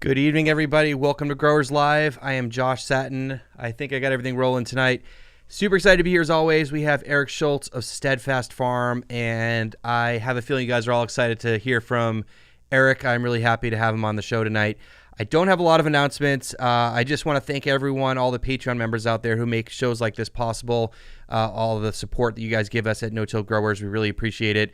Good evening, everybody. Welcome to Growers Live. I am Josh Satin. I think I got everything rolling tonight. Super excited to be here as always. We have Erich Schultz of Steadfast Farm, and I have a feeling you guys are all excited to hear from Erich. I'm really happy to have him on the show tonight. I don't have a lot of announcements. I just want to thank everyone, all the Patreon members out there who make shows like this possible, all the support that you guys give us at No-Till Growers. We really appreciate it.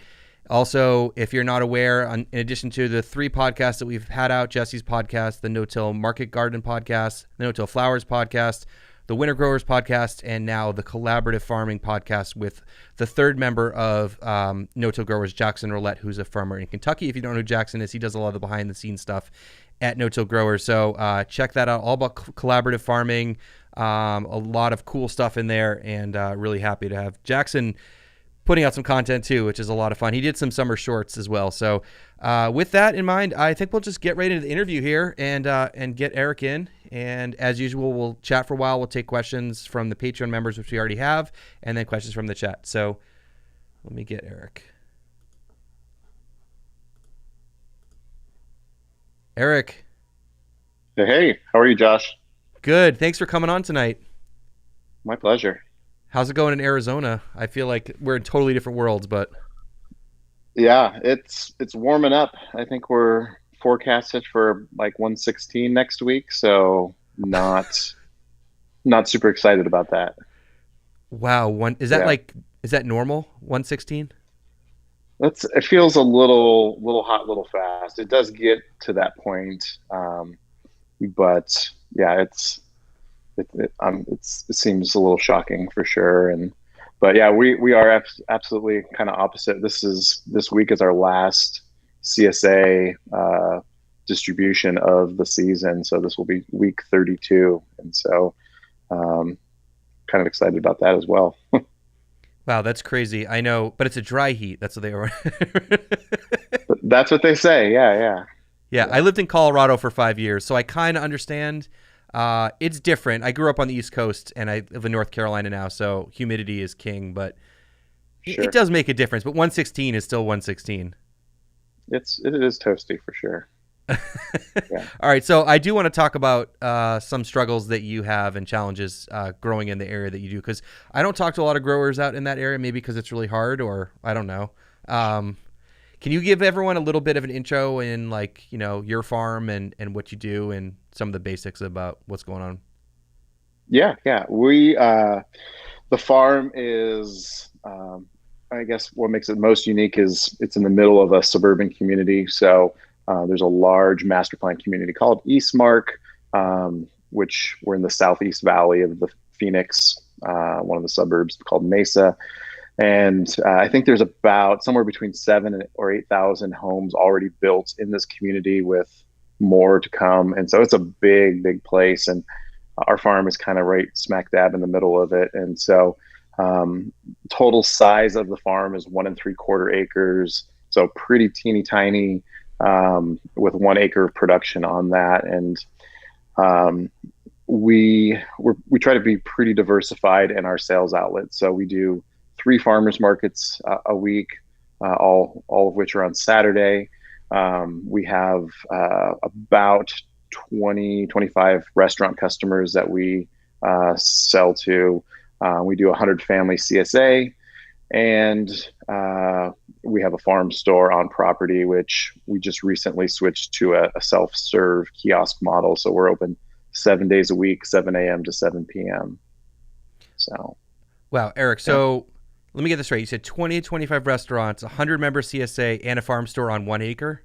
Also, if you're not aware, in addition to the 3 podcasts that we've had out, Jesse's podcast, the No-Till Market Garden podcast, the No-Till Flowers podcast, the Winter Growers podcast, and now the Collaborative Farming podcast with the third member of No-Till Growers, Jackson Roulette, who's a farmer in Kentucky. If you don't know who Jackson is, he does a lot of the behind-the-scenes stuff at No-Till Growers. So check that out, all about collaborative farming, a lot of cool stuff in there, and really happy to have Jackson putting out some content too, which is a lot of fun. He did some summer shorts as well. So with that in mind, I think we'll just get right into the interview here and get Erich in. And as usual, we'll chat for a while. We'll take questions from the Patreon members, which we already have, and then questions from the chat. So let me get Erich. Erich. Hey, how are you, Josh? Good. Thanks for coming on tonight. My pleasure. How's it going in Arizona? I feel like we're in totally different worlds, but Yeah, it's warming up. I think we're forecasted for like 116 next week, so not super excited about that. wow, is that Yeah. is that normal? 116? It feels a little hot, little fast. It does get to that point, but yeah, it seems a little shocking for sure. But yeah, we are absolutely kind of opposite. This week is our last CSA distribution of the season, so this will be week 32, and so kind of excited about that as well. Wow, that's crazy. I know, but it's a dry heat. That's what they are. That's what they say. Yeah. Yeah, I lived in Colorado for 5 years, so I kind of understand. It's different. I grew up on the East Coast, and I live in North Carolina now, so humidity is king, but Sure. it does make a difference. But 116 is still 116. It is toasty for sure. Yeah. All right, so I do want to talk about some struggles that you have and challenges growing in the area that you do, because I don't talk to a lot of growers out in that area, maybe because it's really hard, or I don't know. Can you give everyone a little bit of an intro in your farm and what you do and some of the basics about what's going on? Yeah. The farm is, I guess what makes it most unique is it's in the middle of a suburban community. So there's a large master plan community called Eastmark, which we're in the southeast valley of the Phoenix, one of the suburbs called Mesa. And I think there's about somewhere between 7,000 or 8,000 homes already built in this community, with more to come. And so it's a big place. And our farm is kind of right smack dab in the middle of it. And so total size of the farm is 1 3/4 acres. So pretty teeny tiny, with 1 acre of production on that. And we try to be pretty diversified in our sales outlets. So we do 3 farmers markets a week, all of which are on Saturday. We have about 25 restaurant customers that we sell to. We do 100 family CSA, and we have a farm store on property, which we just recently switched to a self-serve kiosk model. So we're open 7 days a week, 7 a.m. to 7 p.m. So, Wow, Erich, so let me get this right. You said 20 to 25 restaurants, 100 member CSA, and a farm store on 1 acre?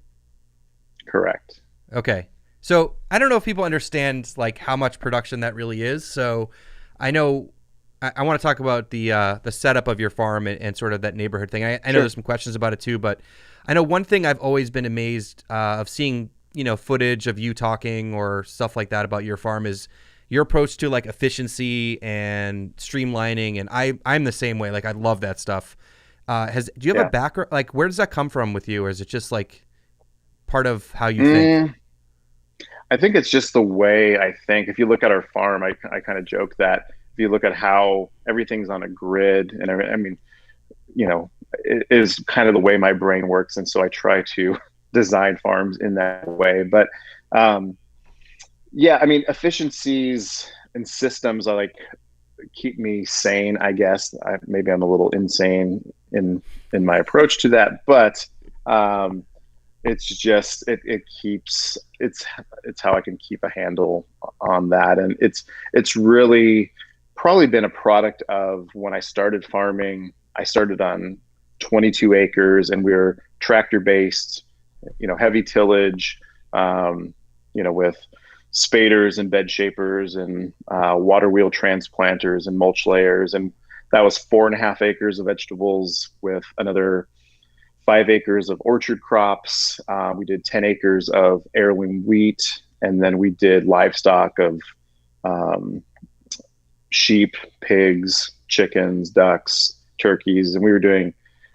correct. Okay. So I don't know if people understand how much production that really is. So I know I want to talk about the setup of your farm and sort of that neighborhood thing. I know Sure. there's some questions about it too, but I know one thing I've always been amazed of seeing, footage of you talking or stuff like that about your farm is your approach to efficiency and streamlining. And I'm the same way. I love that stuff. Do you have a background? Where does that come from with you? Or is it just part of how you think? I think it's just the way I think. If you look at our farm, I kind of joke that if you look at how everything's on a grid, and I mean, it is kind of the way my brain works. And so I try to design farms in that way. But Yeah, I mean, efficiencies and systems are like keep me sane, I guess. Maybe I'm a little insane in my approach to that, but um, it's just it keeps it's how I can keep a handle on that, and it's really probably been a product of when I started farming. I started on 22 acres, and we were tractor based, heavy tillage, um, with spaders and bed shapers and water wheel transplanters and mulch layers. And that was 4.5 acres of vegetables with another 5 acres of orchard crops. We did 10 acres of heirloom wheat. And then we did livestock of um, sheep, pigs, chickens, ducks, turkeys. And we were doing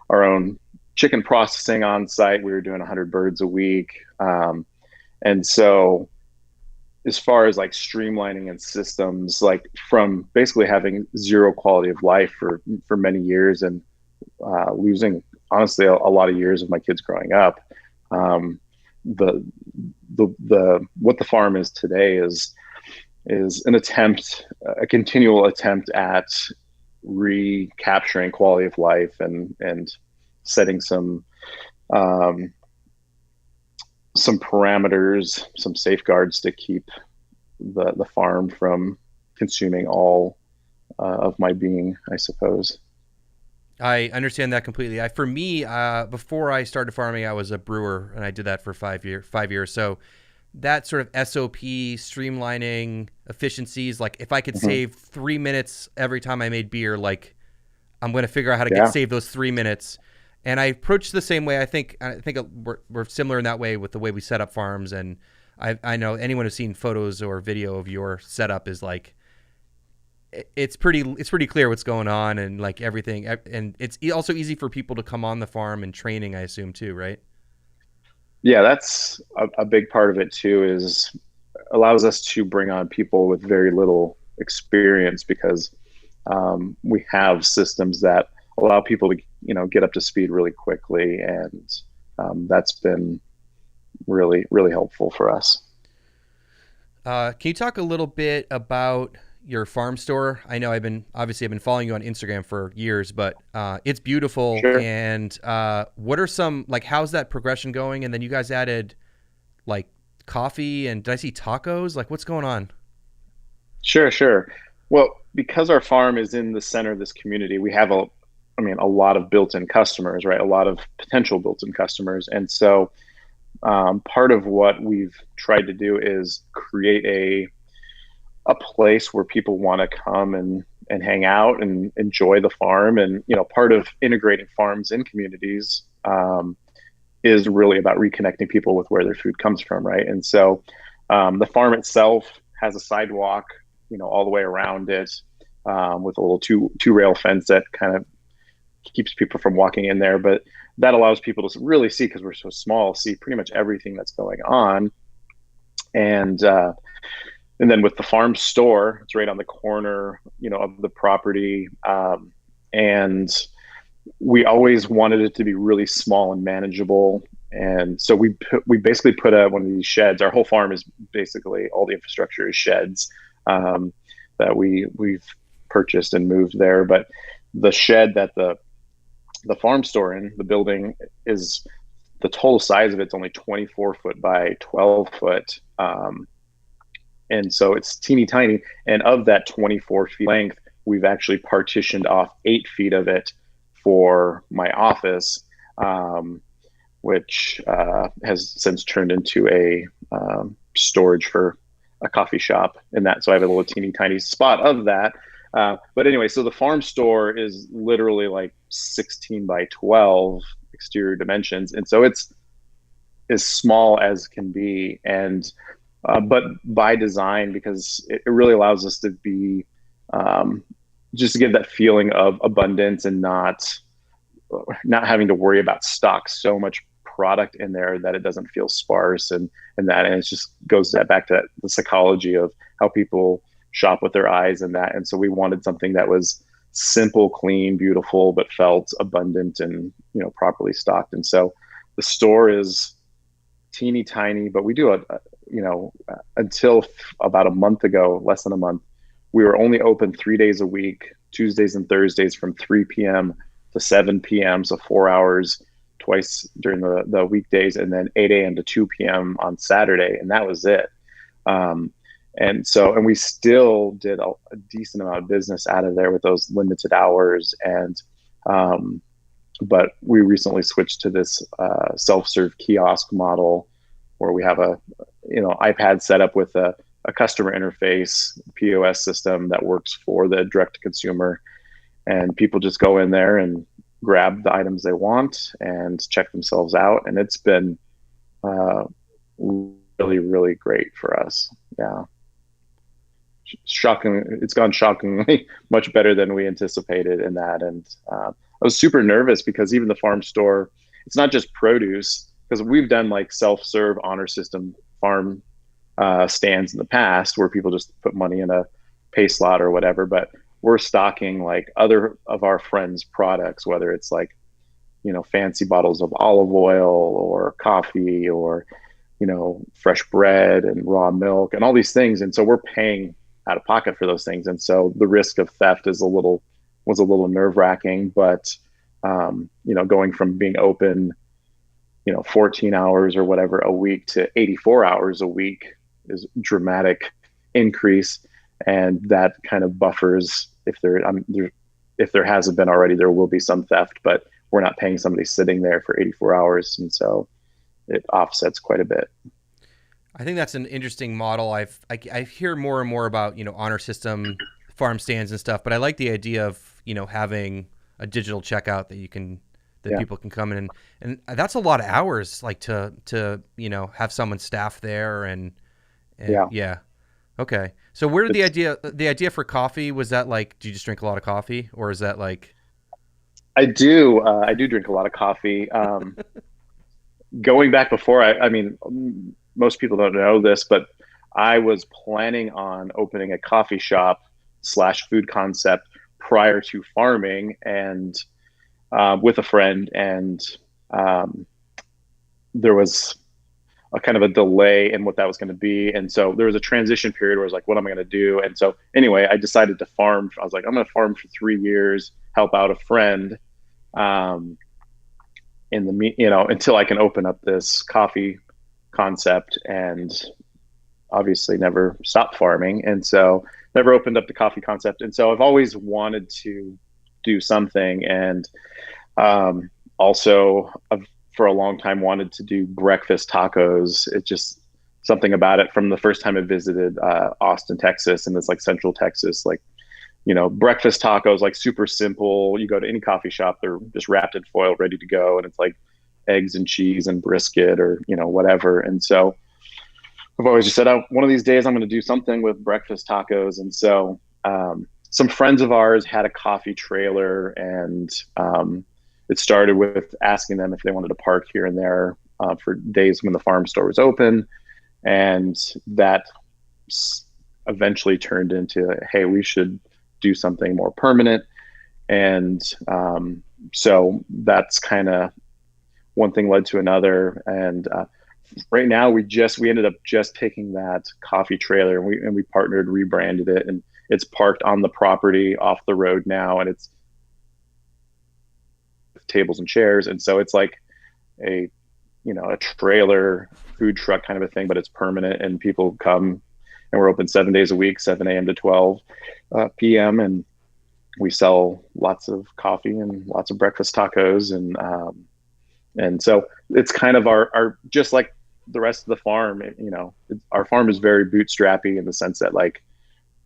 our own chicken processing on site. We were doing 100 birds a week. And so as far as like streamlining and systems, like from basically having zero quality of life for many years and losing honestly a lot of years of my kids growing up, um, the the what the farm is today is a continual attempt at recapturing quality of life and setting um, some parameters, some safeguards to keep the farm from consuming all of my being, I suppose. I understand that completely. For me, before I started farming, I was a brewer, and I did that for 5 years. 5 years. So that sort of SOP streamlining efficiencies, like if I could Mm-hmm. save 3 minutes every time I made beer, like I'm going to figure out how to Yeah. save those 3 minutes. And I approach the same way. I think we're similar in that way with the way we set up farms. And I know anyone who's seen photos or video of your setup is like it's pretty clear what's going on and like everything. And it's also easy for people to come on the farm and training, I assume too, right? Yeah, that's a big part of it too, is allows us to bring on people with very little experience because we have systems that allow people to, get up to speed really quickly. And that's been really, really helpful for us. Can you talk a little bit about your farm store? I know I've been following you on Instagram for years, but it's beautiful. Sure. And what are some like how's that progression going? And then you guys added like coffee and did I see tacos? Like what's going on? Sure, sure. Well, because our farm is in the center of this community, we have a lot of built-in customers, right? A lot of potential built-in customers. And so part of what we've tried to do is create a place where people want to come and hang out and enjoy the farm. And, part of integrating farms in communities is really about reconnecting people with where their food comes from, right? And so the farm itself has a sidewalk, all the way around it, with a little two rail fence that kind of keeps people from walking in there. But that allows people to really see, because we're so small, see pretty much everything that's going on. And and then with the farm store, it's right on the corner, of the property. And we always wanted it to be really small and manageable. And so we basically put one of these sheds. Our whole farm is basically all the infrastructure is sheds that we've purchased and moved there. But the shed that the farm store in the building is the total size of it's only 24 foot by 12 foot. And so it's teeny tiny. And of that 24 feet length, we've actually partitioned off 8 feet of it for my office, which has since turned into a storage for a coffee shop and that. So I have a little teeny tiny spot of that. But anyway, so the farm store is literally like 16 by 12 exterior dimensions. And so it's as small as can be. And but by design, because it really allows us to be just to give that feeling of abundance and not having to worry about stock so much product in there that it doesn't feel sparse and it just goes back to the psychology of how people shop with their eyes and that. And so we wanted something that was simple, clean, beautiful, but felt abundant and properly stocked. And so the store is teeny tiny, but we do until about a month ago, less than a month, we were only open 3 days a week, Tuesdays and Thursdays from 3 p.m. to 7 p.m. So 4 hours twice during the weekdays, and then 8 a.m. to 2 p.m. on Saturday. And that was it. Um, and we still did a decent amount of business out of there with those limited hours. But we recently switched to this self-serve kiosk model where we have a iPad set up with a customer interface POS system that works for the direct to consumer, and people just go in there and grab the items they want and check themselves out, and it's been really, really great for us. Yeah, shocking. It's gone shockingly much better than we anticipated in that. And I was super nervous because even the farm store, it's not just produce, because we've done like self-serve honor system farm stands in the past where people just put money in a pay slot or whatever, but we're stocking like other of our friends' products, whether it's like, fancy bottles of olive oil or coffee or, fresh bread and raw milk and all these things. And so we're paying out of pocket for those things. And so the risk of theft was a little nerve wracking, but, going from being open, 14 hours or whatever a week to 84 hours a week is a dramatic increase. And that kind of buffers if there hasn't been already, there will be some theft, but we're not paying somebody sitting there for 84 hours. And so it offsets quite a bit. I think that's an interesting model. I hear more and more about, honor system farm stands and stuff, but I like the idea of, having a digital checkout that people can come in and that's a lot of hours, like to have someone staff there and yeah. Okay. So where did the idea for coffee, was that like, do you just drink a lot of coffee, or is that like? I do drink a lot of coffee. Going back before, I mean, most people don't know this, but I was planning on opening a coffee shop / food concept prior to farming, and with a friend, and there was a kind of a delay in what that was going to be. And so there was a transition period where I was like, what am I going to do? And so anyway, I decided to farm. I was like, I'm going to farm for 3 years, help out a friend until I can open up this coffee concept, and obviously never stopped farming. And so never opened up the coffee concept. And so I've always wanted to do something. And also I've, for a long time, wanted to do breakfast tacos. It's just something about it from the first time I visited Austin, Texas, and it's like Central Texas, like, breakfast tacos, like super simple. You go to any coffee shop, they're just wrapped in foil, ready to go. And it's like eggs and cheese and brisket or, whatever. And so I've always just said, one of these days I'm going to do something with breakfast tacos. And so some friends of ours had a coffee trailer, and it started with asking them if they wanted to park here and there for days when the farm store was open. And that eventually turned into, hey, we should do something more permanent. And so that's kind of one thing led to another. And right now we ended up just taking that coffee trailer, and we partnered, rebranded it, and it's parked on the property off the road now, and it's tables and chairs. And so it's like a trailer food truck kind of a thing, but it's permanent, and people come, and we're open 7 days a week, 7 a.m. to 12 p.m. And we sell lots of coffee and lots of breakfast tacos. And so it's kind of our just like the rest of the farm, our farm is very bootstrappy in the sense that like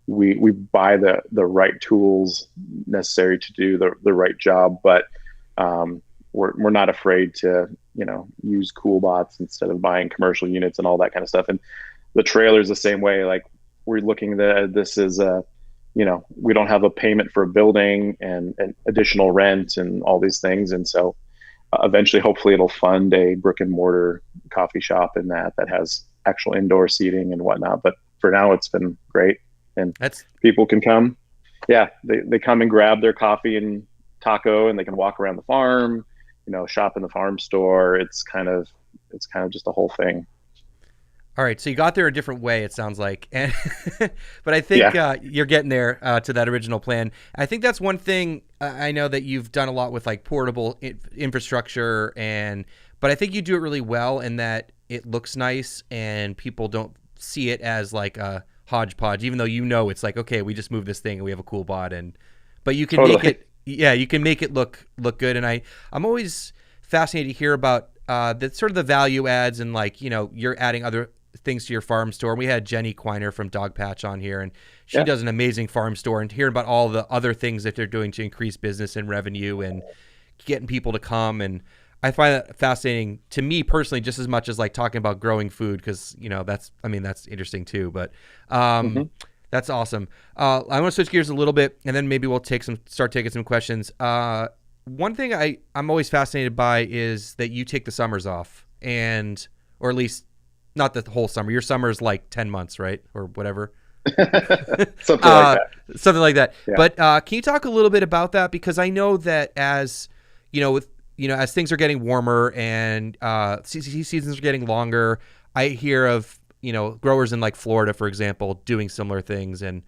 we buy the right tools necessary to do the right job, but we're not afraid to use cool bots instead of buying commercial units and all that kind of stuff. And the trailer is the same way. Like we're looking at this as we don't have a payment for a building and additional rent and all these things. And so eventually, hopefully it'll fund a brick and mortar coffee shop in that has actual indoor seating and whatnot. But for now, it's been great. And people can come. Yeah, they come and grab their coffee and taco, and they can walk around the farm, shop in the farm store. It's kind of just a whole thing. All right, so you got there a different way, it sounds like, and but I think Yeah, you're getting there to that original plan. I think that's one thing I know that you've done a lot with, like portable infrastructure, and but I think you do it really well in that it looks nice and people don't see it as like a hodgepodge, even though it's like, okay, we just moved this thing and we have a cool bot, and but you can make totally. it, yeah, you can make it look good, and I'm always fascinated to hear about the sort of the value adds, and like you're adding other things to your farm store. We had Jenny Quiner from Dog Patch on here, and she Yeah. does an amazing farm store. And hearing about all the other things that they're doing to increase business and revenue and getting people to come, and I find that fascinating to me personally, just as much as like talking about growing food, because that's interesting too. But Hmm. that's awesome. I want to switch gears a little bit, and then maybe we'll start taking some questions. One thing I'm always fascinated by is that you take the summers off, and or at least not the whole summer. Your summer is like 10 months, right? Or whatever. Something like uh, that. Something like that. Yeah. But can you talk a little bit about that? Because I know that as with as things are getting warmer and seasons are getting longer, I hear of growers in like Florida, for example, doing similar things. And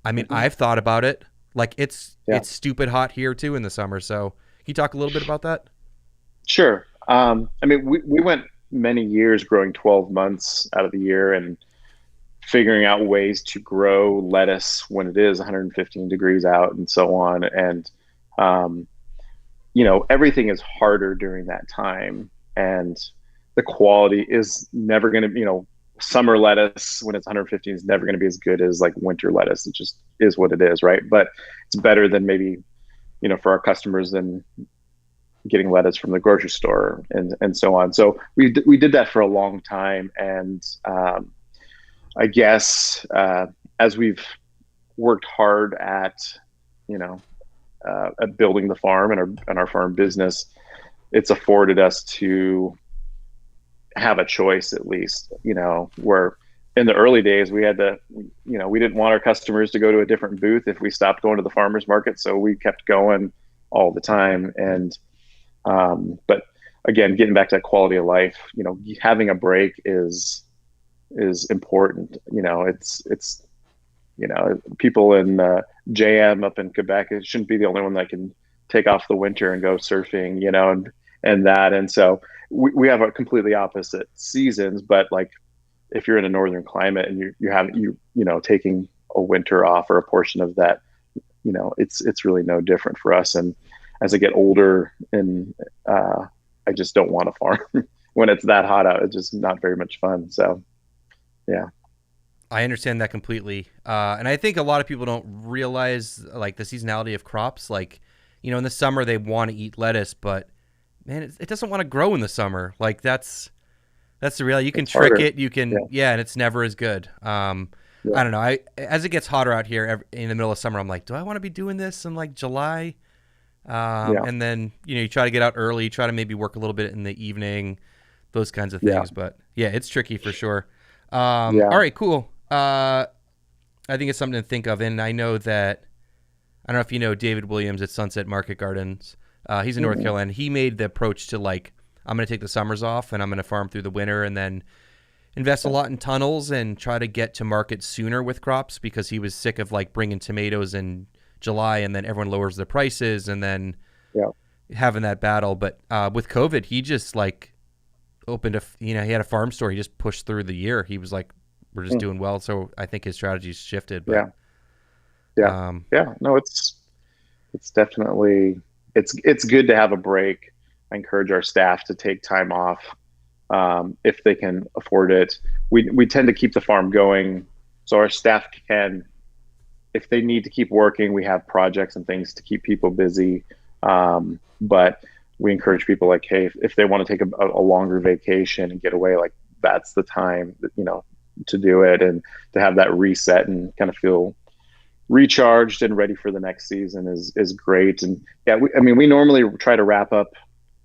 I mean, Hmm. I've thought about it. Like Yeah. it's stupid hot here too in the summer. So can you talk a little bit about that? Sure. I mean, we went many years growing 12 months out of the year and figuring out ways to grow lettuce when it is 115 degrees out and so on. And, um, everything is harder during that time. And the quality is never going to, summer lettuce when it's 115 is never going to be as good as like winter lettuce. It just is what it is, right? But it's better than maybe, for our customers than getting lettuce from the grocery store and so on. So we did that for a long time. And I guess as we've worked hard you know, at building the farm and our farm business, it's afforded us to have a choice at least, where in the early days we had to, we didn't want our customers to go to a different booth if we stopped going to the farmer's market. So we kept going all the time. And, but again, getting back to that quality of life, having a break is important. People in JM up in Quebec, it shouldn't be the only one that can take off the winter and go surfing, and that. And so we have a completely opposite seasons, but like if you're in a northern climate and taking a winter off or a portion of that, it's really no different for us. And as I get older and I just don't want to farm when it's that hot out. It's just not very much fun. So yeah. I understand that completely. And I think a lot of people don't realize like the seasonality of crops. Like, in the summer they want to eat lettuce, but man, it doesn't want to grow in the summer. Like that's the reality. You can It's trick harder. it. You can, Yeah. yeah, and it's never as good. Yeah. I don't know. As it gets hotter out here in the middle of summer, I'm like, do I want to be doing this in like July? Yeah. And then you try to get out early, try to maybe work a little bit in the evening, those kinds of Yeah. things. But yeah, it's tricky for sure. All Yeah. right, cool. I think it's something to think of, and I know that I don't know if you know David Williams at Sunset Market Gardens. He's in North Mm-mm. Carolina. He made the approach to like, I'm going to take the summers off and I'm going to farm through the winter, and then invest a Yeah. lot in tunnels and try to get to market sooner with crops, because he was sick of like bringing tomatoes in July and then everyone lowers the prices and then Yeah. having that battle. But with COVID, he just like opened he had a farm store. He just pushed through the year. He was like, we're just Mm. doing well. So I think his strategy's shifted. But Yeah. Yeah. um, Yeah. No, it's definitely it's good to have a break. I encourage our staff to take time off if they can afford it. We tend to keep the farm going, so our staff can, if they need to keep working, we have projects and things to keep people busy. But we encourage people like, hey, if they want to take a longer vacation and get away, like that's the time that, to do it and to have that reset and kind of feel recharged and ready for the next season is great. And yeah, we normally try to wrap up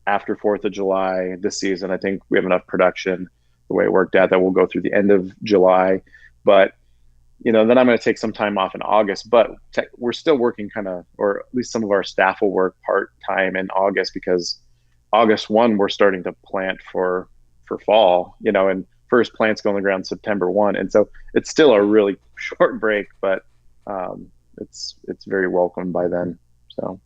after 4th of July this season. I think we have enough production the way it worked out that we'll go through the end of July. But then I'm going to take some time off in August, but we're still working kind of, or at least some of our staff will work part time in August, because August 1, we're starting to plant for fall, and first plants go on the ground September 1. And so it's still a really short break, but it's very welcomed by then. So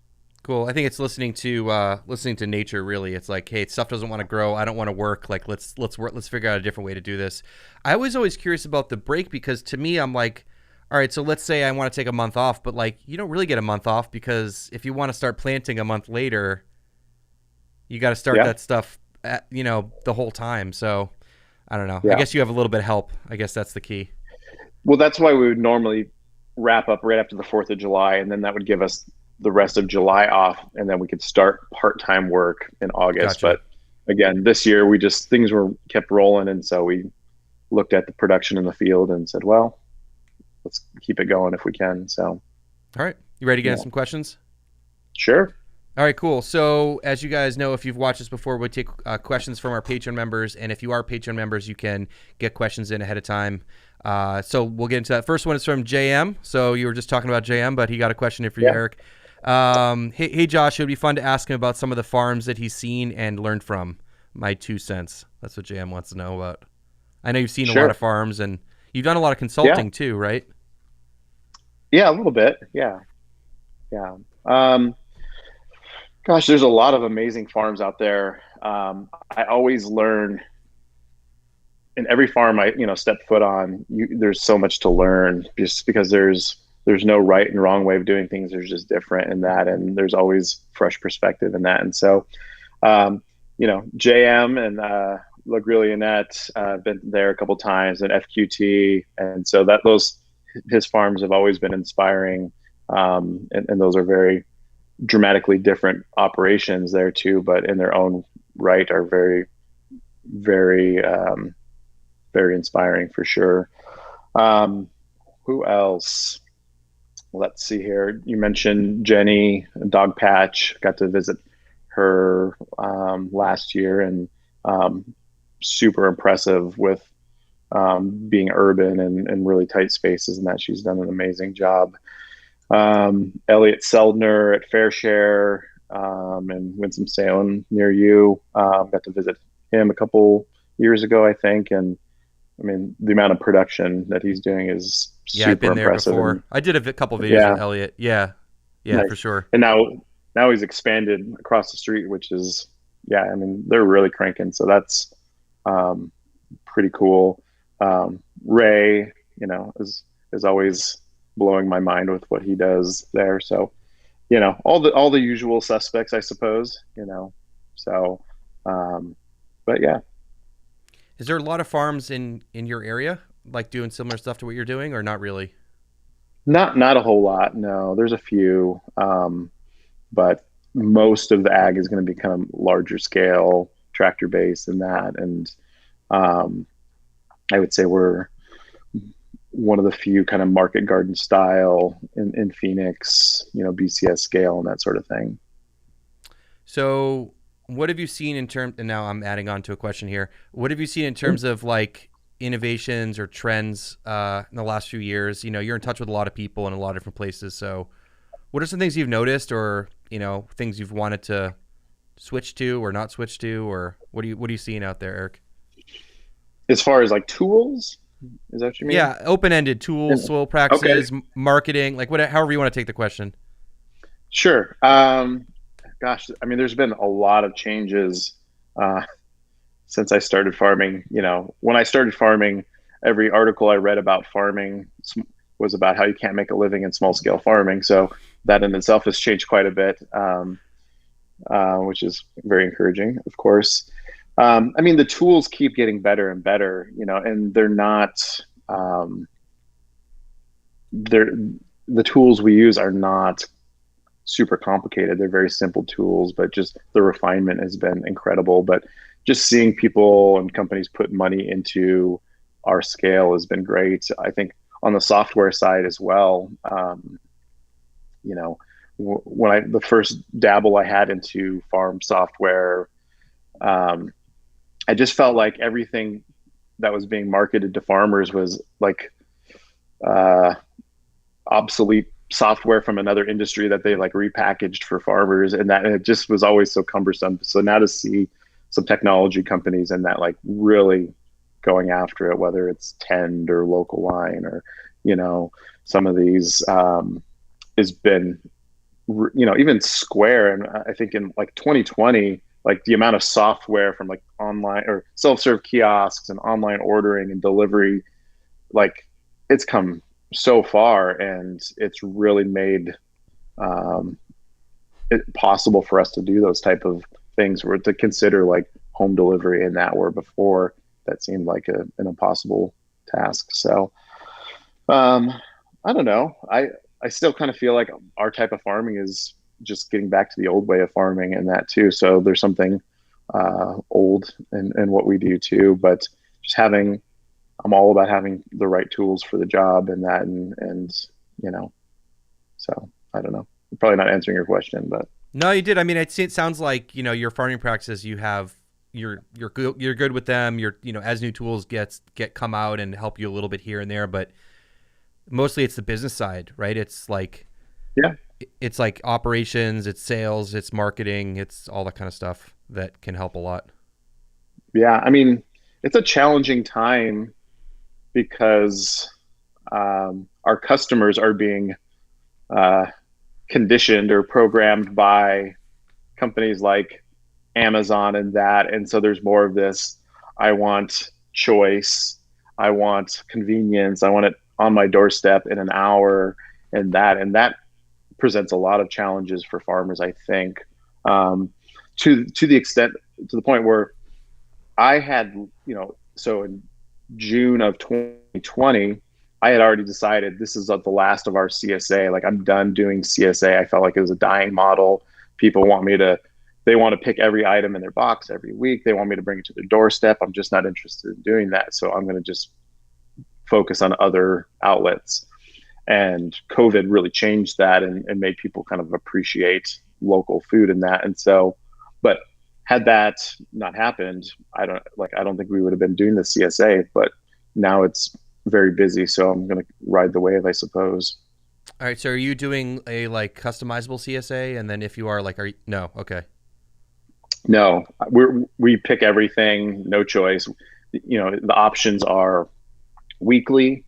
Cool. I think it's listening to nature. Really, it's like, hey, stuff doesn't want to grow. I don't want to work. Like, let's work. Let's figure out a different way to do this. I was always curious about the break because to me, I'm like, all right, so let's say I want to take a month off, but like, you don't really get a month off because if you want to start planting a month later, you got to start yeah, that stuff, the whole time. So I don't know. I yeah. guess you have a little bit of help. I guess that's the key. Well, that's why we would normally wrap up right after the 4th of July, and then that would give us the rest of July off, and then we could start part-time work in August. Gotcha. But again, this year things were kept rolling, and so we looked at the production in the field and said, well, let's keep it going if we can. So, All right. You ready to get yeah. into some questions? Sure. All right, cool. So as you guys know, if you've watched this before, we take questions from our Patreon members. And if you are Patreon members, you can get questions in ahead of time. So we'll get into that. First one is from JM. So you were just talking about JM, but he got a question here for you, Yeah. Eric. Hey, Josh, it would be fun to ask him about some of the farms that he's seen and learned from. My 2 cents. That's what JM wants to know about. I know you've seen a lot of farms, and you've done a lot of consulting too, right? Yeah, a little bit. Yeah. Yeah. Gosh, there's a lot of amazing farms out there. I always learn in every farm I step foot on. There's so much to learn just because there's no right and wrong way of doing things. There's just different in that, and there's always fresh perspective in that. And so, JM and La Grillionette, I've been there a couple times, and FQT, and so his farms have always been inspiring, and those are very dramatically different operations there too, but in their own right are very, very, very inspiring for sure. Who else? Let's see here. You mentioned Jenny Dog Patch. Got to visit her last year, and super impressive with being urban and really tight spaces, and that she's done an amazing job. Elliot Seldner at Fair Share in Winston-Salem near you. Got to visit him a couple years ago, I think, and I mean the amount of production that he's doing is super I've been there impressive. before. I did a couple videos with Elliot. Yeah, nice. For sure. And now he's expanded across the street, which is I mean they're really cranking. So that's pretty cool. Ray, is always blowing my mind with what he does there. So, all the usual suspects, I suppose, so, but yeah. Is there a lot of farms in your area, like doing similar stuff to what you're doing, or not really? Not a whole lot. No, there's a few, but most of the ag is going to be kind of larger scale, tractor based and that. And, I would say we're one of the few kind of market garden style in Phoenix, BCS scale and that sort of thing. So what have you seen in terms, and now I'm adding on to a question here. What have you seen in terms of like innovations or trends in the last few years? You're in touch with a lot of people in a lot of different places. So what are some things you've noticed or, things you've wanted to switch to or not switch to, or what are you seeing out there, Eric? As far as like tools? Is that what you mean? Yeah, open-ended tools, soil practices, marketing, like however you want to take the question. Sure. Gosh, I mean, there's been a lot of changes since I started farming. When I started farming, every article I read about farming was about how you can't make a living in small-scale farming. So that in itself has changed quite a bit, which is very encouraging, of course. I mean, the tools keep getting better and better, and they're not, the tools we use are not super complicated. They're very simple tools, but just the refinement has been incredible. But just seeing people and companies put money into our scale has been great. I think on the software side as well, when the first dabble I had into farm software, I just felt like everything that was being marketed to farmers was like obsolete software from another industry that they like repackaged for farmers, and it just was always so cumbersome. So now to see some technology companies and that like really going after it, whether it's Tend or Local Line or, you know, some of these, has been, even Square. And I think in like 2020, like the amount of software from like online or self-serve kiosks and online ordering and delivery, like it's come so far, and it's really made um, it possible for us to do those type of things, or to consider like home delivery and that, where before that seemed like an impossible task. So um, I don't know. I still kind of feel like our type of farming is just getting back to the old way of farming and that too. So there's something old in what we do too. But just having, I'm all about having the right tools for the job and that, and you know. So I don't know. I'm probably not answering your question, but No, you did. I mean, it sounds like your farming practices. You're good with them. You're as new tools come out and help you a little bit here and there, but mostly it's the business side, right? yeah, It's like operations, it's sales, it's marketing, it's all that kind of stuff that can help a lot. yeah. I mean, it's a challenging time because our customers are being uh, conditioned or programmed by companies like Amazon and that. And so there's more of this, I want choice, I want convenience, I want it on my doorstep in an hour, and that presents a lot of challenges for farmers, I think. Um, to the extent, to the point where I had, so in June of 2020, I had already decided this is the last of our CSA. Like, I'm done doing CSA. I felt like it was a dying model. People want me to, they want to pick every item in their box every week. They want me to bring it to their doorstep. I'm just not interested in doing that. So I'm going to just focus on other outlets. And COVID really changed that, and made people kind of appreciate local food and that. And so, but had that not happened, I don't think we would have been doing the CSA. But now it's very busy, so I'm going to ride the wave, I suppose. All right, so are you doing a like customizable CSA? And then if you are, like, are you, no? Okay. No, we pick everything, no choice. The options are weekly,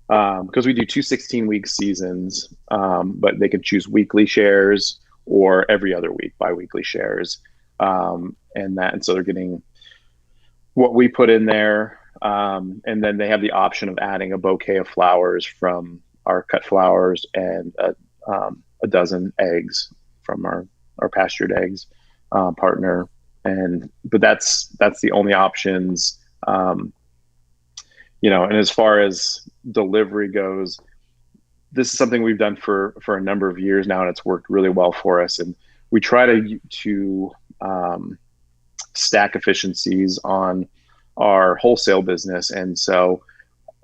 because we do two 16-week seasons, but they can choose weekly shares or every other week bi-weekly shares, and so they're getting what we put in there, and then they have the option of adding a bouquet of flowers from our cut flowers, and a dozen eggs from our pastured eggs partner. But that's the only options. And as far as delivery goes, this is something we've done for a number of years now, and it's worked really well for us. And we try to stack efficiencies on our wholesale business. And so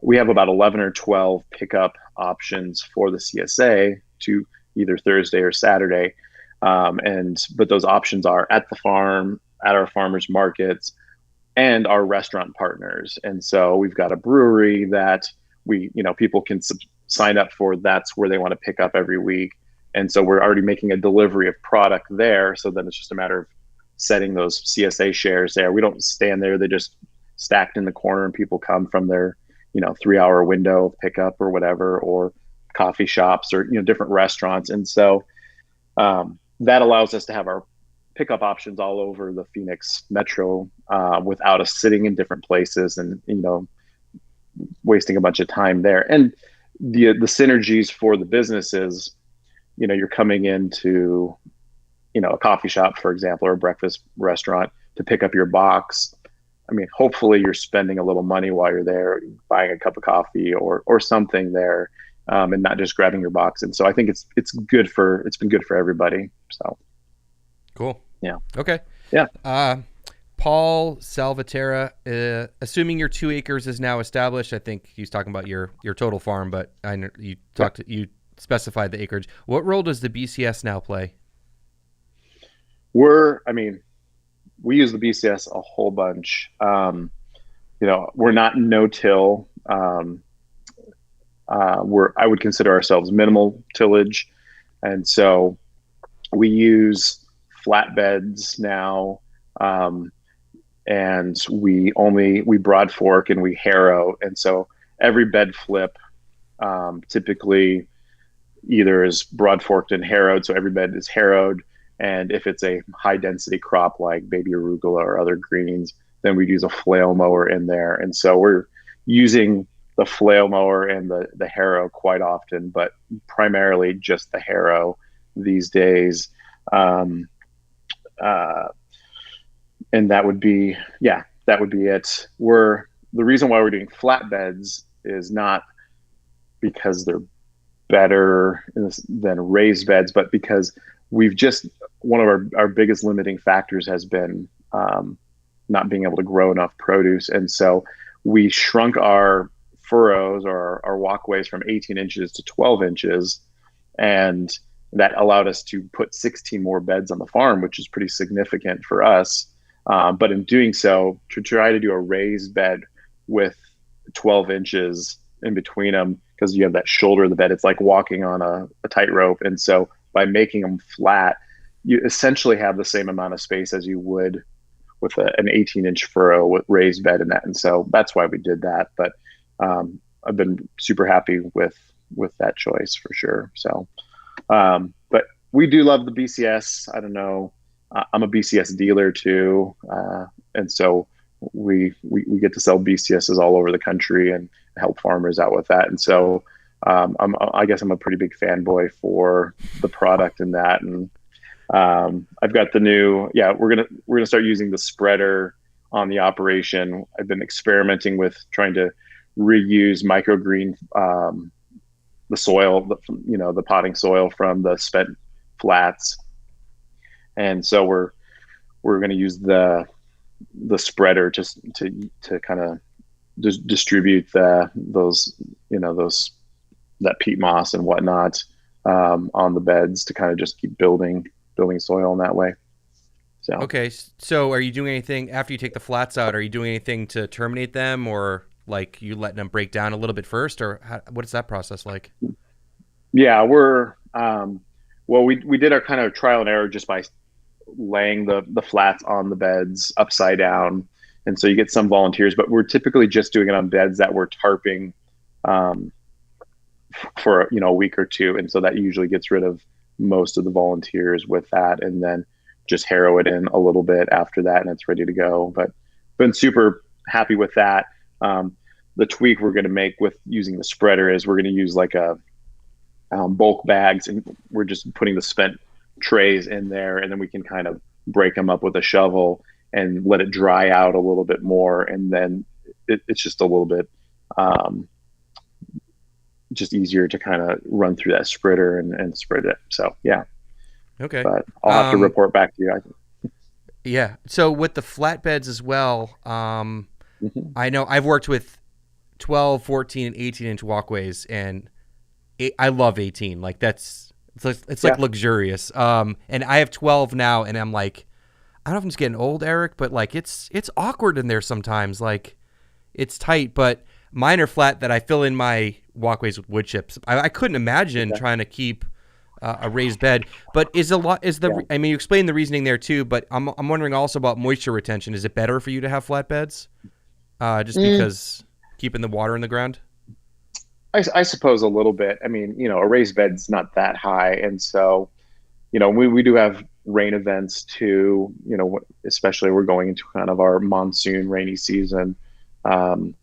we have about 11 or 12 pickup options for the CSA to either Thursday or Saturday. But those options are at the farm, at our farmers markets, and our restaurant partners. And so we've got a brewery that people can sign up for. That's where they want to pick up every week. And so we're already making a delivery of product there. So then it's just a matter of setting those CSA shares there. We don't stand there. They're just stacked in the corner, and people come from their, 3-hour window of pickup or whatever, or coffee shops, or, different restaurants. And so that allows us to have our pickup options all over the Phoenix metro, without us sitting in different places and, wasting a bunch of time there. And the synergies for the businesses, you're coming into, a coffee shop, for example, or a breakfast restaurant to pick up your box. I mean, hopefully you're spending a little money while you're there, buying a cup of coffee or something there, and not just grabbing your box. And so I think it's been good for everybody. So. Cool. Yeah. Okay. Yeah. Paul Salvatera, assuming your 2 acres is now established, I think he's talking about your total farm, but I know you specified the acreage. What role does the BCS now play? We use the BCS a whole bunch. We're not no-till. I would consider ourselves minimal tillage, and so we use flatbeds now. and we broad fork and we harrow, and so every bed flip typically either is broad forked and harrowed, so every bed is harrowed. And if it's a high density crop like baby arugula or other greens, then we'd use a flail mower in there. And so we're using the flail mower and the harrow quite often, but primarily just the harrow these days. Um, uh, and that would be, yeah, that would be it. The reason why we're doing flatbeds is not because they're better than raised beds, but because we've just, one of our biggest limiting factors has been not being able to grow enough produce. And so we shrunk our furrows or our walkways from 18 inches to 12 inches. And that allowed us to put 16 more beds on the farm, which is pretty significant for us. But in doing so, to try to do a raised bed with 12 inches in between them, because you have that shoulder of the bed, it's like walking on a tightrope. And so by making them flat, you essentially have the same amount of space as you would with an 18-inch furrow with raised bed in that. And so that's why we did that. But I've been super happy with that choice for sure. So, but we do love the BCS. I don't know. I'm a BCS dealer too, and so we get to sell BCSs all over the country and help farmers out with that. And so I guess I'm a pretty big fanboy for the product in that. And I've got the new, we're gonna start using the spreader on the operation. I've been experimenting with trying to reuse microgreen, the soil, the potting soil from the spent flats. And so we're going to use the spreader just to kind of distribute those that peat moss and whatnot on the beds to kind of just keep building soil in that way. So okay, so are you doing anything after you take the flats out? Are you doing anything to terminate them, or like you letting them break down a little bit first, or what is that process like? Yeah, we're well, we did our kind of trial and error just by laying the flats on the beds upside down, and so you get some volunteers, but we're typically just doing it on beds that we're tarping for a week or two, and so that usually gets rid of most of the volunteers with that, and then just harrow it in a little bit after that, and it's ready to go. But been super happy with that. The tweak we're going to make with using the spreader is we're going to use like a bulk bags, and we're just putting the spent trays in there, and then we can kind of break them up with a shovel and let it dry out a little bit more, and then it's just a little bit just easier to kind of run through that spreader and spread it. So yeah. Okay. But I'll have to report back to you, I think. Yeah. So with the flatbeds as well, I know I've worked with 12, 14, and 18-inch walkways, and I love 18. Like it's like luxurious. And I have 12 now, and I'm like, I don't know if I'm just getting old, Eric, but like it's awkward in there sometimes. Like it's tight, but mine are flat that I fill in my walkways with wood chips. I couldn't imagine trying to keep a raised bed, but I mean, you explained the reasoning there too, but I'm wondering also about moisture retention. Is it better for you to have flat beds? Just because keeping the water in the ground? I suppose a little bit. I mean, a raised bed's not that high. And so, we do have rain events too, especially we're going into kind of our monsoon rainy season, it'll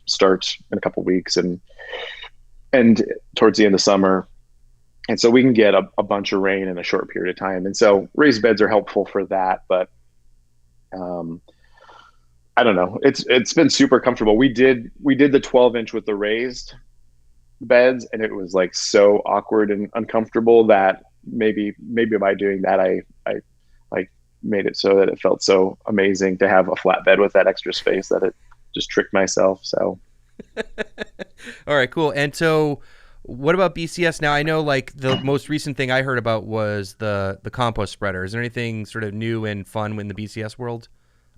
start in a couple of weeks and towards the end of summer. And so we can get a bunch of rain in a short period of time. And so raised beds are helpful for that, but I don't know. It's been super comfortable. We did the 12-inch with the raised beds, and it was like so awkward and uncomfortable that maybe by doing that, I like made it so that it felt so amazing to have a flat bed with that extra space that it just tricked myself. So. All right, cool. And so what about BCS now? I know like the most recent thing I heard about was the compost spreader. Is there anything sort of new and fun in the BCS world?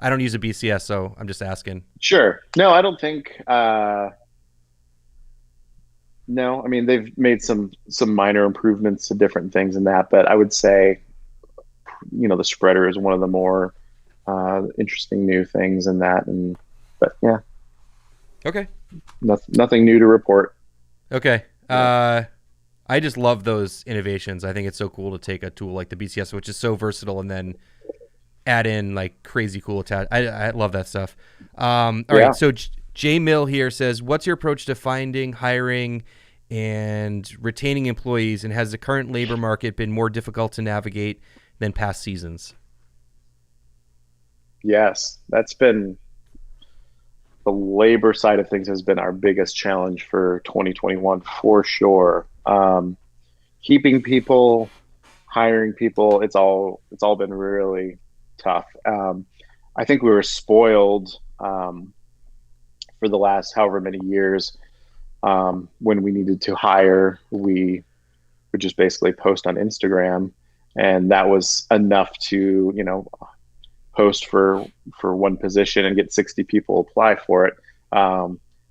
I don't use a BCS, so I'm just asking. Sure. No, I don't think. No, I mean they've made some minor improvements to different things in that, but I would say, the spreader is one of the more interesting new things in that. And but yeah, Okay. nothing new to report. Okay. Yeah. I just love those innovations. I think it's so cool to take a tool like the BCS, which is so versatile, and then add in like crazy cool attach. I love that stuff. All right. Yeah. So Jay Mill here says, what's your approach to finding, hiring, and retaining employees? And has the current labor market been more difficult to navigate than past seasons? Yes, that's been the labor side of things has been our biggest challenge for 2021 for sure. Keeping people, hiring people, it's all been really tough. I think we were spoiled for the last however many years. When we needed to hire, we would just basically post on Instagram, and that was enough to post for one position and get 60 people apply for it.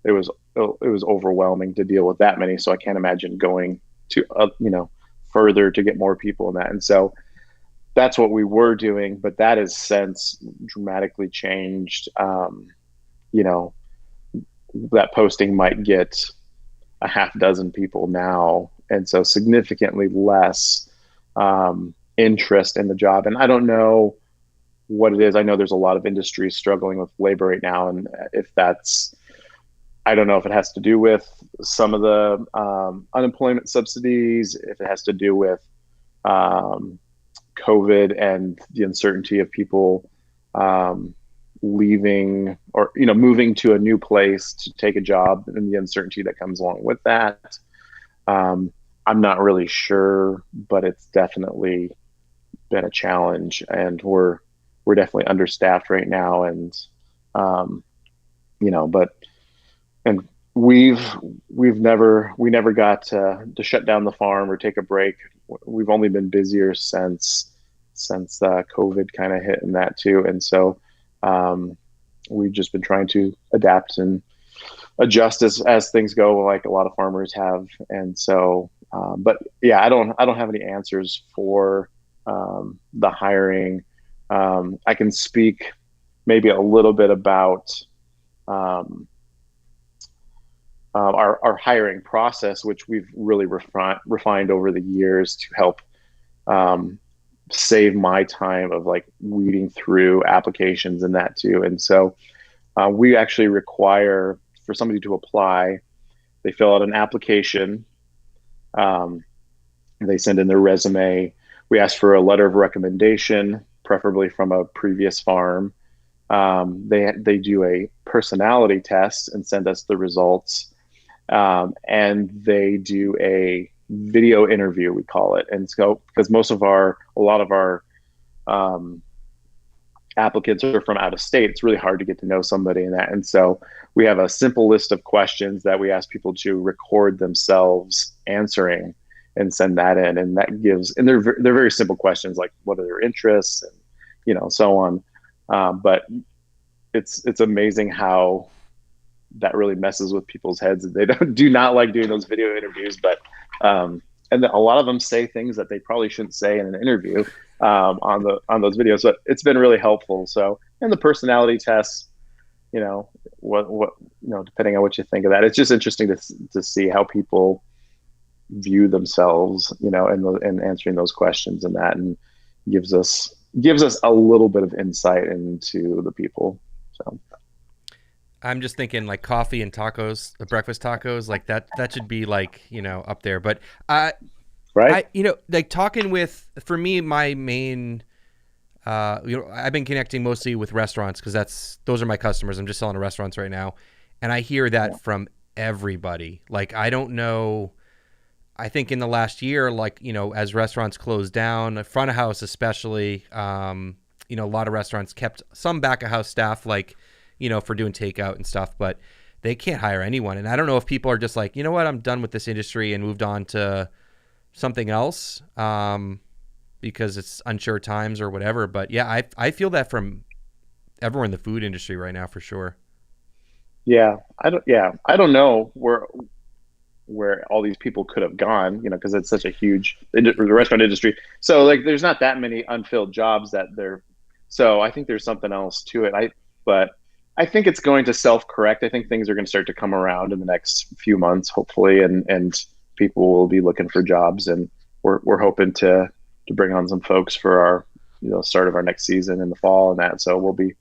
It was overwhelming to deal with that many. So I can't imagine going to further to get more people in that. And so that's what we were doing, but that has since dramatically changed. You know, that posting might get a half dozen people now, and so significantly less interest in the job. And I don't know what it is. I know there's a lot of industries struggling with labor right now, and if that's, I don't know if it has to do with some of the unemployment subsidies, if it has to do with COVID and the uncertainty of people leaving or moving to a new place to take a job and the uncertainty that comes along with that. I'm not really sure, but it's definitely been a challenge, and we're definitely understaffed right now. And but and we never got to shut down the farm or take a break. We've only been busier since COVID kind of hit, and that too. And so we've just been trying to adapt and adjust as things go, like a lot of farmers have. And so, but yeah, I don't have any answers for the hiring. I can speak maybe a little bit about our hiring process, which we've really refined over the years to help save my time of like weeding through applications and that too. And so we actually require for somebody to apply, they fill out an application, they send in their resume. We ask for a letter of recommendation, preferably from a previous farm. They do a personality test and send us the results. And they do a video interview, we call it. And so, because a lot of our applicants are from out of state, it's really hard to get to know somebody in that. And so we have a simple list of questions that we ask people to record themselves answering and send that in. And that gives, and they're very simple questions, like what are their interests and, so on. But it's amazing how that really messes with people's heads. They do not like doing those video interviews, but and a lot of them say things that they probably shouldn't say in an interview on those videos. So it's been really helpful. So, and the personality tests, what depending on what you think of that, it's just interesting to see how people view themselves, and answering those questions, and that, and gives us a little bit of insight into the people. So I'm just thinking like coffee and tacos, breakfast tacos, like that should be like, up there. But right. Like talking with, for me, my main, I've been connecting mostly with restaurants because those are my customers. I'm just selling to restaurants right now. And I hear that from everybody. Like, I don't know. I think in the last year, like, as restaurants closed down, front of house especially, a lot of restaurants kept some back of house staff, like, for doing takeout and stuff, but they can't hire anyone. And I don't know if people are just like, you know what, I'm done with this industry and moved on to something else because it's unsure times or whatever. But yeah, I feel that from everyone in the food industry right now for sure. Yeah, I don't know where all these people could have gone, because it's such a huge the restaurant industry. So like, there's not that many unfilled jobs that they're So I think there's something else to it. But I think it's going to self-correct. I think things are going to start to come around in the next few months, hopefully, and people will be looking for jobs, and we're hoping to bring on some folks for our start of our next season in the fall and that. So we'll be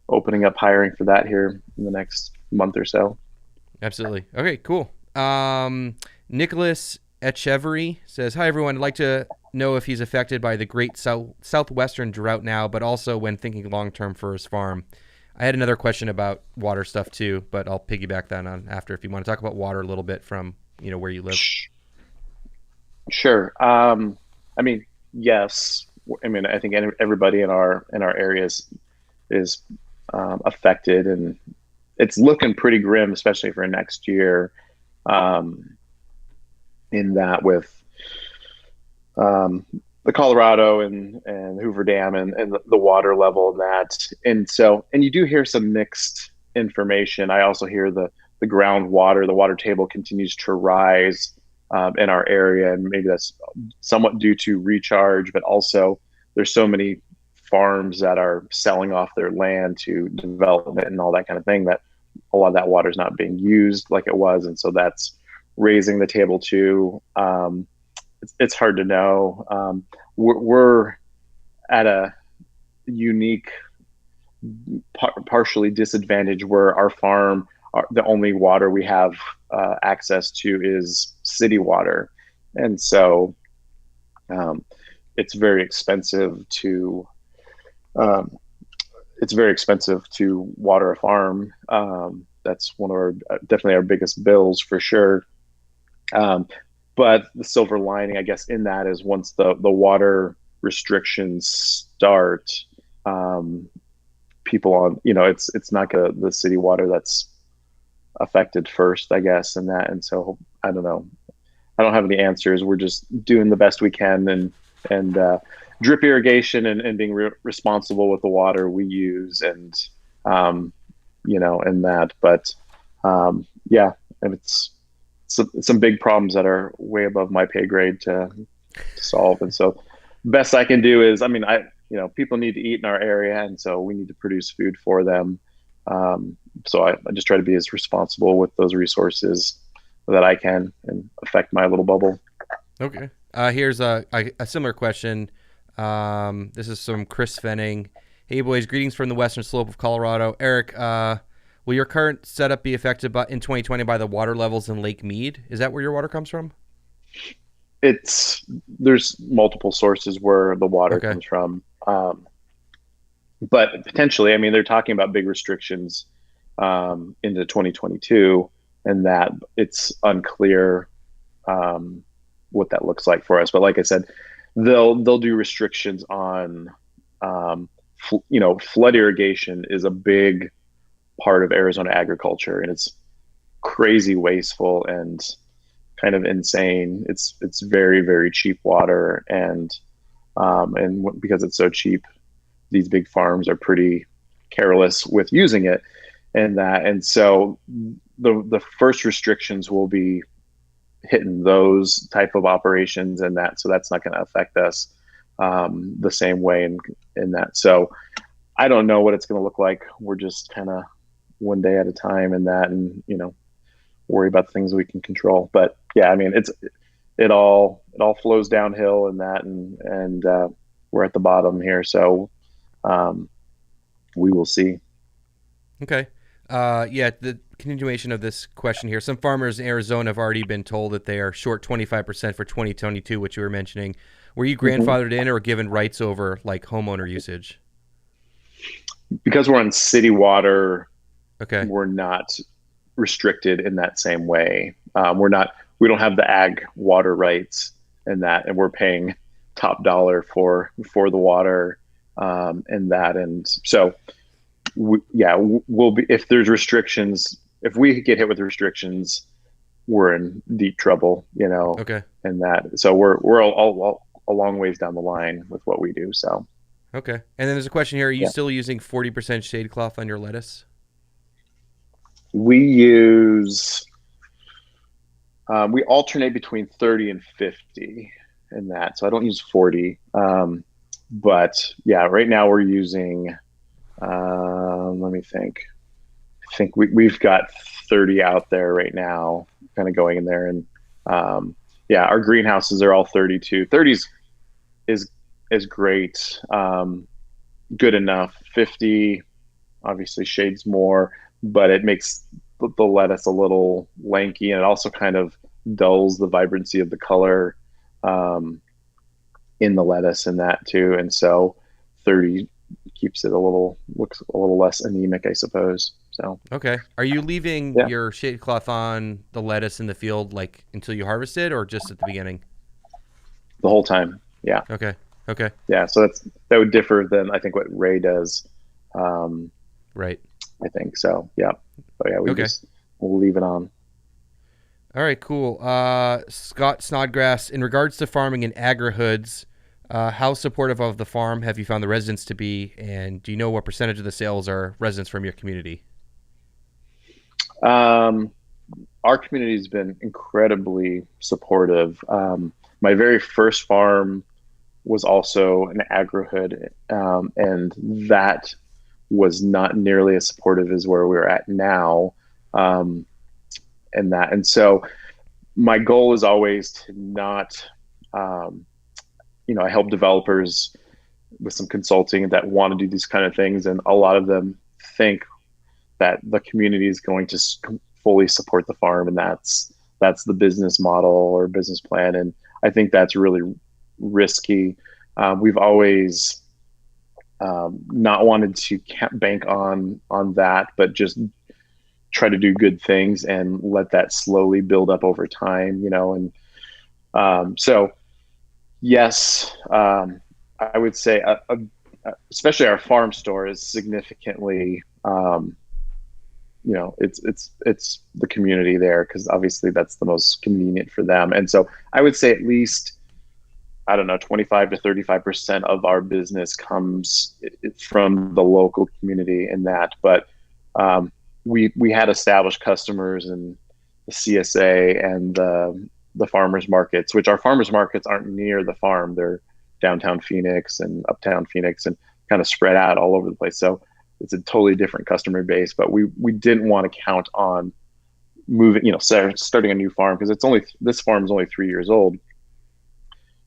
opening up hiring for that here in the next month or so. Absolutely. Okay, cool. Nicholas Echeverry says, "Hi everyone. I'd like to know if he's affected by the great southwestern drought now, but also when thinking long term for his farm." I had another question about water stuff too, but I'll piggyback that on after if you want to talk about water a little bit from where you live. Sure. I mean, yes. I mean, I think everybody in our areas is affected, and it's looking pretty grim, especially for next year. Um, in that with the Colorado and Hoover Dam and the water level and that. And you do hear some mixed information. I also hear the groundwater, the water table continues to rise in our area, and maybe that's somewhat due to recharge, but also there's so many farms that are selling off their land to development and all that kind of thing that a lot of that water is not being used like it was, and so that's raising the table too. It's hard to know. We're at a unique, partially disadvantage where our farm, the only water we have access to is city water, and so it's very expensive to water a farm. That's one of our definitely our biggest bills for sure. But the silver lining, I guess, in that is once the water restrictions start, people on, it's not the city water that's affected first, I guess, and that. And so I don't know. I don't have any answers. We're just doing the best we can and drip irrigation and being responsible with the water we use and that. But yeah, and it's some big problems that are way above my pay grade to solve. And so best I can do is, I mean, people need to eat in our area, and so we need to produce food for them. So I just try to be as responsible with those resources that I can and affect my little bubble. Okay. Here's a similar question. This is from Chris Fenning. Hey boys, greetings from the western slope of Colorado. Eric, will your current setup be affected in 2020 by the water levels in Lake Mead? Is that where your water comes from? There's multiple sources where the water comes from. But potentially, I mean, they're talking about big restrictions into 2022, and that it's unclear what that looks like for us. But like I said, they'll do restrictions on, flood irrigation is a big part of Arizona agriculture, and it's crazy wasteful and kind of insane. It's very, very cheap water, and because it's so cheap, these big farms are pretty careless with using it, and so the first restrictions will be hitting those type of operations, and that, so that's not going to affect us the same way in that. So I don't know what it's going to look like. We're just kind of one day at a time in that, and worry about the things we can control. But yeah, I mean, it all flows downhill in that, and we're at the bottom here, so we will see. Okay. Yeah, the continuation of this question here. Some farmers in Arizona have already been told that they are short 25% for 2022, which you were mentioning. Were you grandfathered in or given rights over like homeowner usage? Because we're on city water, okay, we're not restricted in that same way. We don't have the ag water rights in that, and we're paying top dollar for the water and that. And so we'll be, if there's restrictions, if we get hit with restrictions, we're in deep trouble, Okay. And that, so we're all a long ways down the line with what we do. So. Okay. And then there's a question here. Are you still using 40% shade cloth on your lettuce? We use, we alternate between 30 and 50 in that. So I don't use 40. But yeah, right now we're using, let me think. I think we've got 30 out there right now, kind of going in there. And yeah, our greenhouses are all 32. 30s is great, good enough. 50 obviously shades more, but it makes the lettuce a little lanky, and it also kind of dulls the vibrancy of the color um, in the lettuce and that too. And so 30 keeps it looks a little less anemic, I suppose. So Okay. Are you leaving yeah, your shade cloth on the lettuce in the field like until you harvest it, or just at the beginning? the whole time. Yeah, Okay. Okay. yeah. So that would differ than I think what Ray does. Um, Right. I think so. Yeah, but yeah, Okay. we'll leave it on. All right. Cool. Scott Snodgrass, in regards to farming in agri-hoods, how supportive of the farm have you found the residents to be, and do you know what percentage of the sales are residents from your community? Um, our community has been incredibly supportive. My very first farm was also an agri-hood, and that was not nearly as supportive as where we're at now. Um, and so my goal is always to not, um, I help developers with some consulting that want to do these kind of things, and a lot of them think that the community is going to fully support the farm, and that's the business model or business plan, and I think that's really risky. We've always not wanted to bank on that, but just try to do good things and let that slowly build up over time, and so yes, I would say especially our farm store is significantly it's the community there, because obviously that's the most convenient for them. And so I would say at least, I don't know, 25 to 35% of our business comes from the local community in that. But we had established customers in the CSA and the farmers markets, which our farmers markets aren't near the farm. They're downtown Phoenix and uptown Phoenix and kind of spread out all over the place. So it's a totally different customer base, but we didn't want to count on moving, starting a new farm, because this farm is only 3 years old.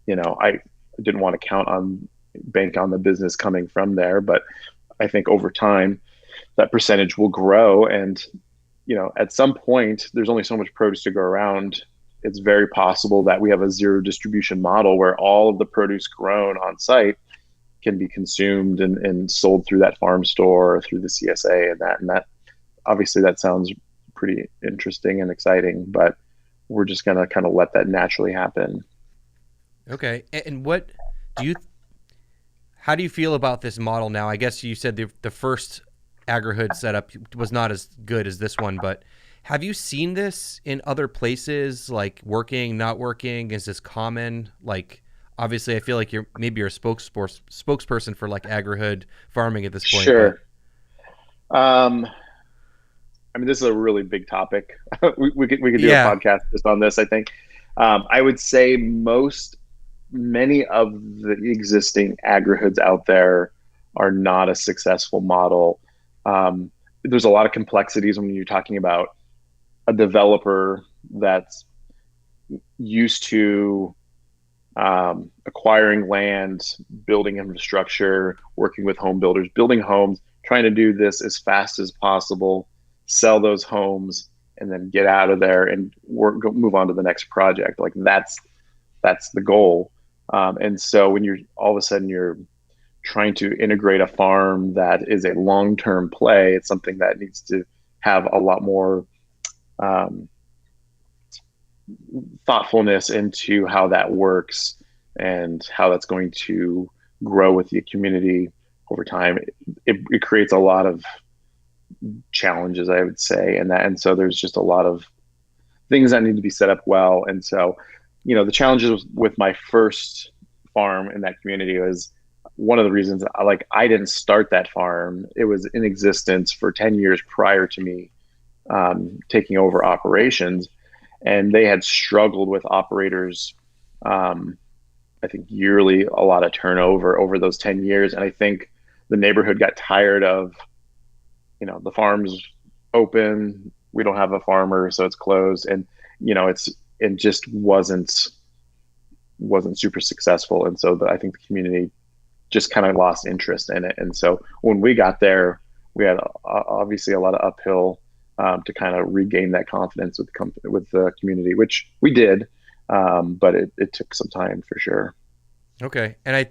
I didn't want to bank on the business coming from there, but I think over time that percentage will grow. And, at some point there's only so much produce to go around. It's very possible that we have a zero distribution model where all of the produce grown on site can be consumed and sold through that farm store or through the CSA, and that obviously that sounds pretty interesting and exciting, but we're just going to kind of let that naturally happen. Okay. And what do you how do you feel about this model now? I guess you said the first agri-hood setup was not as good as this one, but have you seen this in other places, like working, not working? Is this common? Like, obviously, I feel like you're a spokesperson for like agri-hood farming at this point, but Sure. Um, I mean, this is a really big topic. We could do a yeah. podcast just on this, I think. I would say many of the existing agri-hoods out there are not a successful model. There's a lot of complexities when you're talking about a developer that's used to acquiring land, building infrastructure, working with home builders, building homes, trying to do this as fast as possible, sell those homes, and then get out of there and move on to the next project. Like that's the goal. And so when you're all of a sudden you're trying to integrate a farm that is a long-term play, it's something that needs to have a lot more um, thoughtfulness into how that works and how that's going to grow with the community over time. It creates a lot of challenges, I would say, and so there's just a lot of things that need to be set up well. And so, the challenges with my first farm in that community was one of the reasons I didn't start that farm. It was in existence for 10 years prior to me taking over operations, and they had struggled with operators I think yearly a lot of turnover over those 10 years. And I think the neighborhood got tired of, the farm's open, we don't have a farmer, so it's closed. And, it just wasn't super successful. And so I think the community just kind of lost interest in it. And so when we got there, we had obviously a lot of uphill to kind of regain that confidence with the community, which we did, but it took some time for sure. Okay. And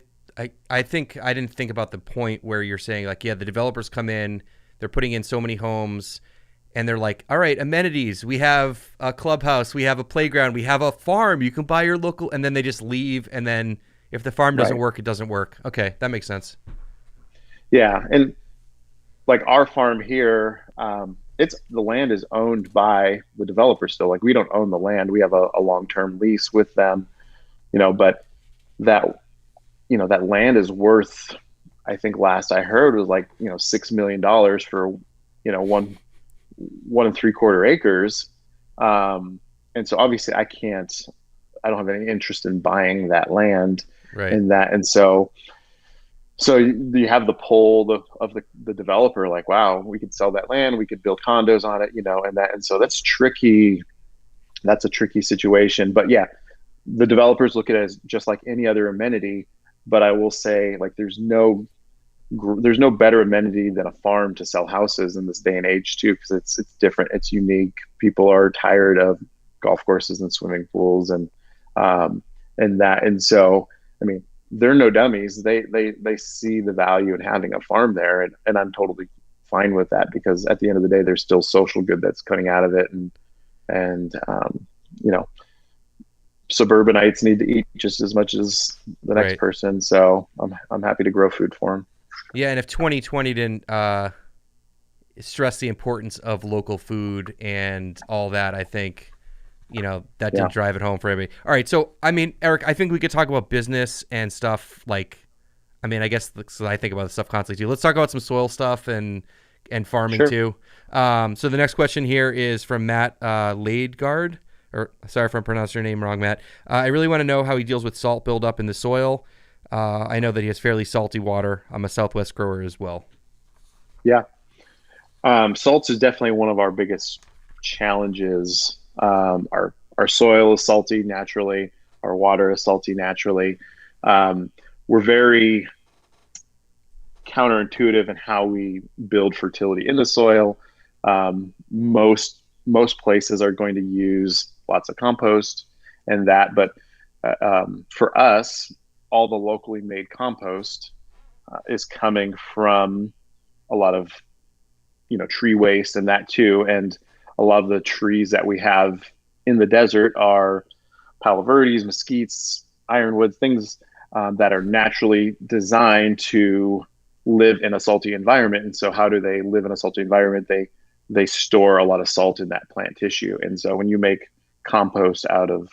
I think I didn't think about the point where you're saying like, yeah, the developers come in, they're putting in so many homes, and they're like, all right, amenities. We have a clubhouse, we have a playground, we have a farm. You can buy your local, and then they just leave. And then if the farm doesn't Right. work, it doesn't work. Okay, that makes sense. Yeah. And like our farm here, it's the land is owned by the developer still. Like we don't own the land. We have a long-term lease with them, but that, that land is worth, I think last I heard was like, $6 million for, one and three quarter acres. And so obviously I don't have any interest in buying that land Right. and that. And so you have the pull of the developer, like, wow, we could sell that land, we could build condos on it, and so that's tricky. That's a tricky situation. But yeah, the developers look at it as just like any other amenity. But I will say, like, there's no better amenity than a farm to sell houses in this day and age too, because it's different, it's unique. People are tired of golf courses and swimming pools um, and so I mean they're no dummies. They see the value in having a farm there, and I'm totally fine with that because at the end of the day, there's still social good that's coming out of it, and you know suburbanites need to eat just as much as the next Right. person. So I'm happy to grow food for them. Yeah, and if 2020 didn't stress the importance of local food and all that, I think that Yeah, didn't drive it home for everybody. All right, so I mean, Eric, I think we could talk about business and stuff. Like, I mean, I guess so I think about this stuff constantly too. Let's talk about some soil stuff and farming sure. too. So the next question here is from Matt Ladegaard. Or sorry if I'm pronouncing your name wrong, Matt. I really want to know how he deals with salt buildup in the soil. I know that he has fairly salty water. I'm a Southwest grower as well. Yeah. Salts is definitely one of our biggest challenges. Our soil is salty naturally. Our water is salty naturally. We're very counterintuitive in how we build fertility in the soil. Most places are going to use lots of compost and that, but for us, all the locally made compost is coming from a lot of tree waste and that too. And a lot of the trees that we have in the desert are palo verdes, mesquites, ironwood, things that are naturally designed to live in a salty environment. And so how do they live in a salty environment? They store a lot of salt in that plant tissue. And so when you make compost out of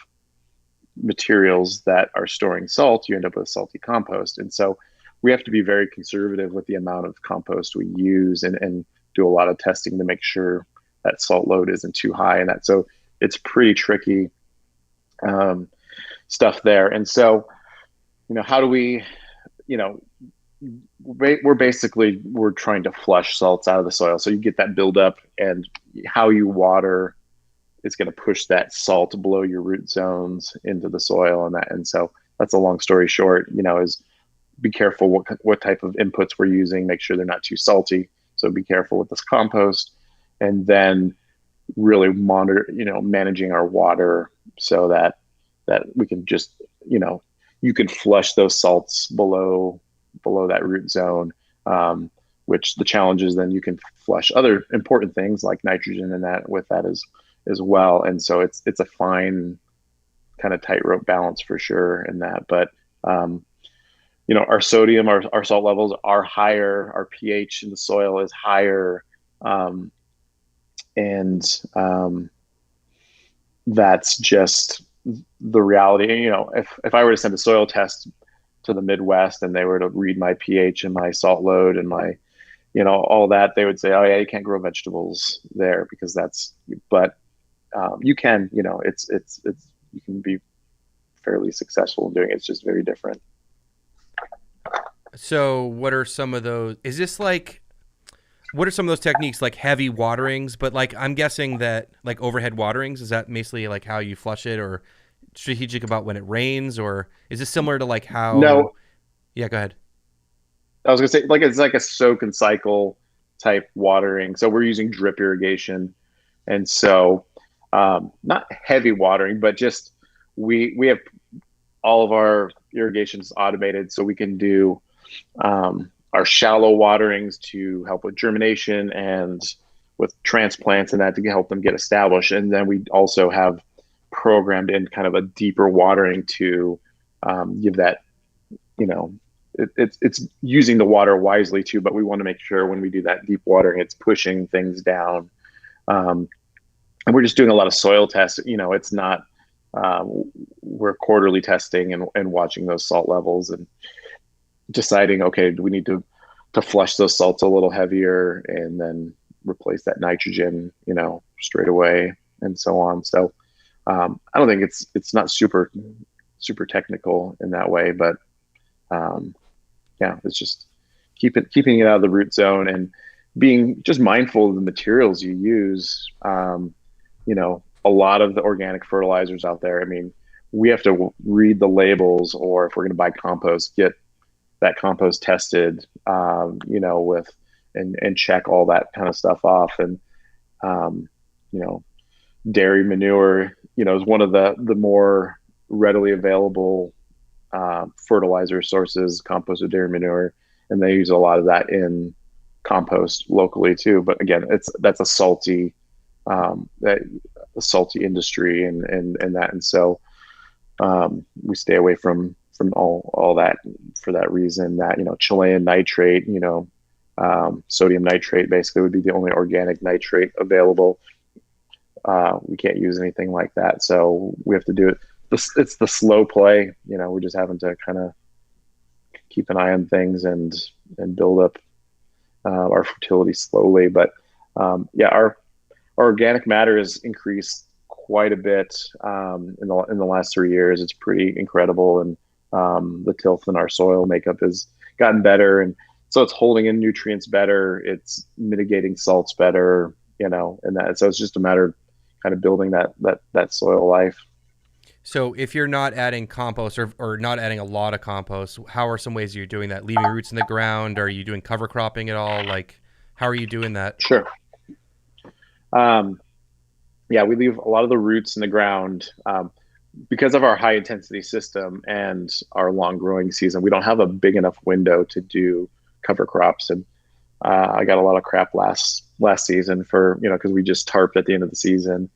materials that are storing salt, you end up with salty compost. And so we have to be very conservative with the amount of compost we use and do a lot of testing to make sure that salt load isn't too high and that. So it's pretty tricky stuff there. And so, how do we, you know, we're trying to flush salts out of the soil. So you get that buildup, and how you water is going to push that salt below your root zones into the soil and that. And so that's a long story short, is be careful what type of inputs we're using, make sure they're not too salty. So be careful with this compost, and then really monitor, managing our water so that we can just, you can flush those salts below that root zone. Which the challenge is then you can flush other important things like nitrogen and that with that as well. And so it's a fine kind of tightrope balance for sure in that. But our sodium, our salt levels are higher, our pH in the soil is higher. And that's just the reality. If I were to send a soil test to the Midwest and they were to read my pH and my salt load and my, all that, they would say, oh yeah, you can't grow vegetables there because but you can, you can be fairly successful in doing it. It's just very different. So what are some of those? Is this like what are some of those techniques like heavy waterings? But like I'm guessing that like overhead waterings is that basically like how you flush it, or strategic about when it rains, or is this similar to like how? No, Yeah, go ahead. I was gonna say like it's like a soak and cycle type watering. So we're using drip irrigation, and so not heavy watering, but just we have all of our irrigations automated, so we can do our shallow waterings to help with germination and with transplants and that to help them get established. And then we also have programmed in kind of a deeper watering to give that, you know, it's using the water wisely too, but we want to make sure when we do that deep watering, it's pushing things down. And we're just doing a lot of soil tests. It's not, we're quarterly testing and watching those salt levels and deciding, okay, do we need to flush those salts a little heavier and then replace that nitrogen, straight away and so on. So I don't think it's not super technical in that way, but yeah, it's just keeping it out of the root zone and being just mindful of the materials you use. A lot of the organic fertilizers out there, I mean, we have to read the labels, or if we're going to buy compost, get that compost tested, with and check all that kind of stuff off. And dairy manure, is one of the more readily available fertilizer sources, composted dairy manure, and they use a lot of that in compost locally too. But again, that's a salty industry and that, and so we stay away from all that for that reason. That Chilean nitrate, sodium nitrate basically would be the only organic nitrate available. We can't use anything like that, so we have to do it. It's the slow play. We're just having to kind of keep an eye on things and build up our fertility slowly. But our organic matter has increased quite a bit in the last 3 years. It's pretty incredible, and the tilth in our soil makeup has gotten better, and so it's holding in nutrients better. It's mitigating salts better, and that. So it's just a matter of kind of building that soil life. So if you're not adding compost or not adding a lot of compost, how are some ways you're doing that? Leaving roots in the ground? Are you doing cover cropping at all? Like, how are you doing that? Sure. Yeah, we leave a lot of the roots in the ground because of our high intensity system and our long growing season. We don't have a big enough window to do cover crops, and I got a lot of crap last season for because we just tarped at the end of the season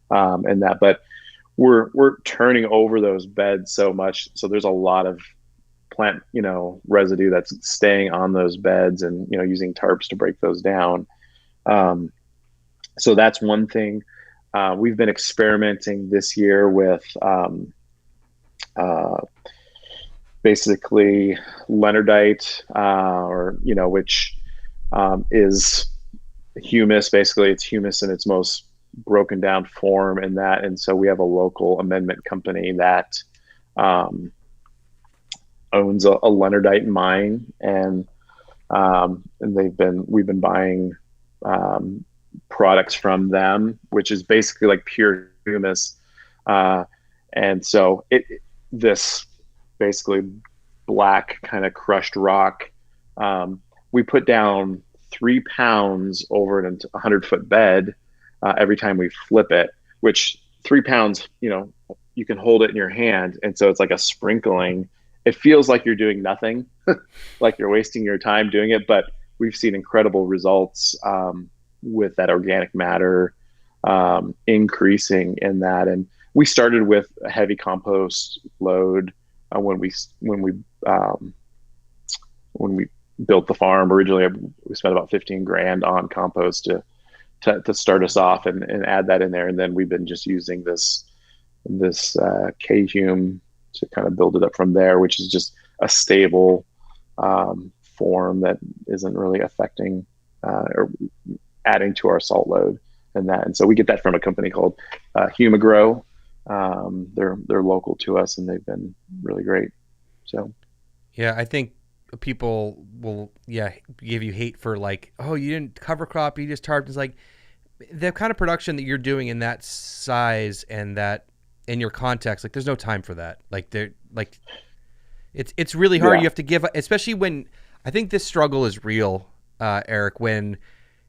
and that, but we're turning over those beds so much, so there's a lot of plant residue that's staying on those beds, and using tarps to break those down. So that's one thing. We've been experimenting this year with basically Leonardite, which is humus. Basically, it's humus in its most broken down form, and that. And so we have a local amendment company that owns a Leonardite mine, and we've been buying products from them, which is basically like pure humus. And so this basically black kind of crushed rock, we put down 3 pounds over a 100-foot bed every time we flip it, which 3 pounds, you can hold it in your hand. And so it's like a sprinkling. It feels like you're doing nothing, like you're wasting your time doing it, but we've seen incredible results with that organic matter increasing in that. And we started with a heavy compost load when we built the farm. Originally, we spent about 15 grand on compost to start us off and add that in there. And then we've been just using this K-Hume to kind of build it up from there, which is just a stable form that isn't really affecting or adding to our salt load and that. And so we get that from a company called Humagrow, They're local to us, and they've been really great. So Yeah, I think people will, yeah, give you hate for like, oh, you didn't cover crop, you just tarped. It's like the kind of production that you're doing in that size and that in your context, like there's no time for that. Like they're like it's really hard. You yeah, have to give, especially when I think this struggle is real, Eric. When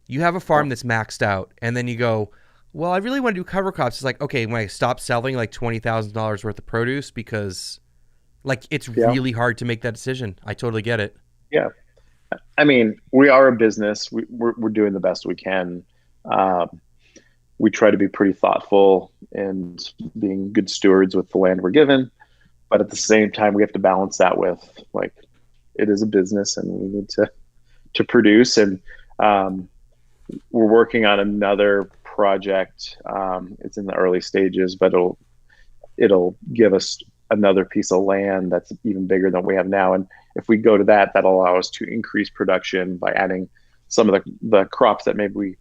you have a farm that's maxed out, and then you go, well, I really want to do cover crops. It's like, okay, when I stop selling like $20,000 worth of produce because like it's yeah, really hard to make that decision. I totally get it. yeah. I mean, we are a business. We're doing the best we can. Um, we try to be pretty thoughtful and being good stewards with the land we're given. But at the same time, we have to balance that with like it is a business, and we need to produce. And um, we're working on another project. It's in the early stages, but it'll give us another piece of land that's even bigger than we have now. And if we go to that, that'll allow us to increase production by adding some of the crops that maybe we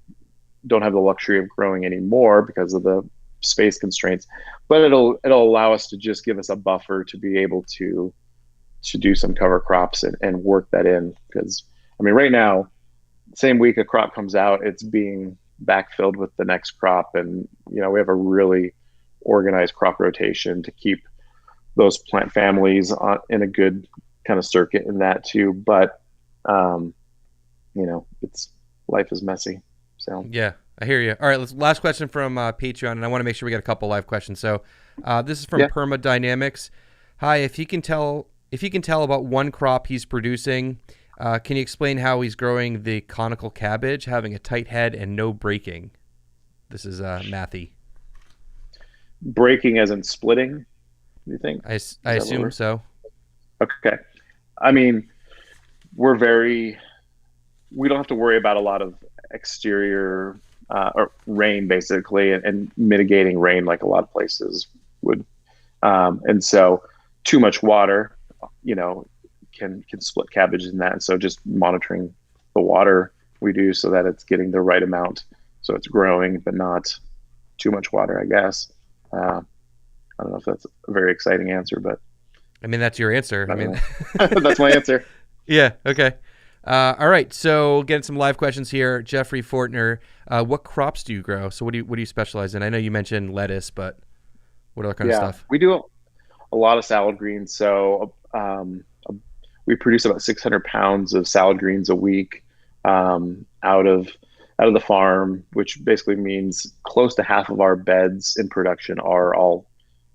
don't have the luxury of growing anymore because of the space constraints. But it'll allow us to just give us a buffer to be able to do some cover crops and work that in. Because I mean, right now, same week a crop comes out, it's being backfilled with the next crop, and we have a really organized crop rotation to keep those plant families in a good kind of circuit in that too. But um, it's life is messy. So Yeah, I hear you. All right, last question from Patreon, and I want to make sure we get a couple live questions. So, this is from yeah, Permadynamics. Hi, if he can tell about one crop he's producing, can you explain how he's growing the conical cabbage, having a tight head and no breaking? This is Matthew. breaking as in splitting. You think I is that what assume we're so. okay? I mean, we're very we don't have to worry about a lot of exterior or rain basically, and mitigating rain like a lot of places would. And so too much water, you know, can split cabbages in that. And so just monitoring the water we do so that it's getting the right amount, so it's growing but not too much water, I guess. I don't know if that's a very exciting answer, but I mean, that's your answer. I I don't mean, know. That's my answer. yeah, okay. All right, so getting some live questions here. Jeffrey Fortner, what crops do you grow? So what do you specialize in? I know you mentioned lettuce, but what other kind of Yeah, stuff? we do a lot of salad greens. So we produce about 600 pounds of salad greens a week out of the farm, which basically means close to half of our beds in production are all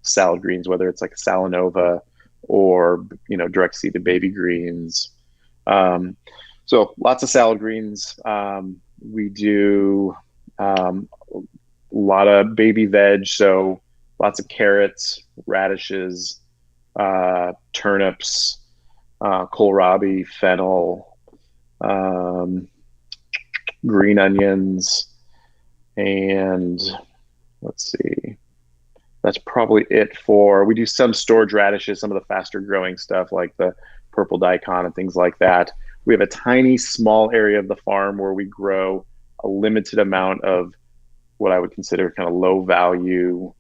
salad greens, whether it's like a salanova or direct seeded baby greens. Um, so lots of salad greens. We do a lot of baby veg, so lots of carrots, radishes, turnips, kohlrabi, fennel, um, green onions, and let's see. That's probably it for. We do some storage radishes, some of the faster growing stuff like the purple daikon and things like that. We have a tiny, small area of the farm where we grow a limited amount of what I would consider kind of low value,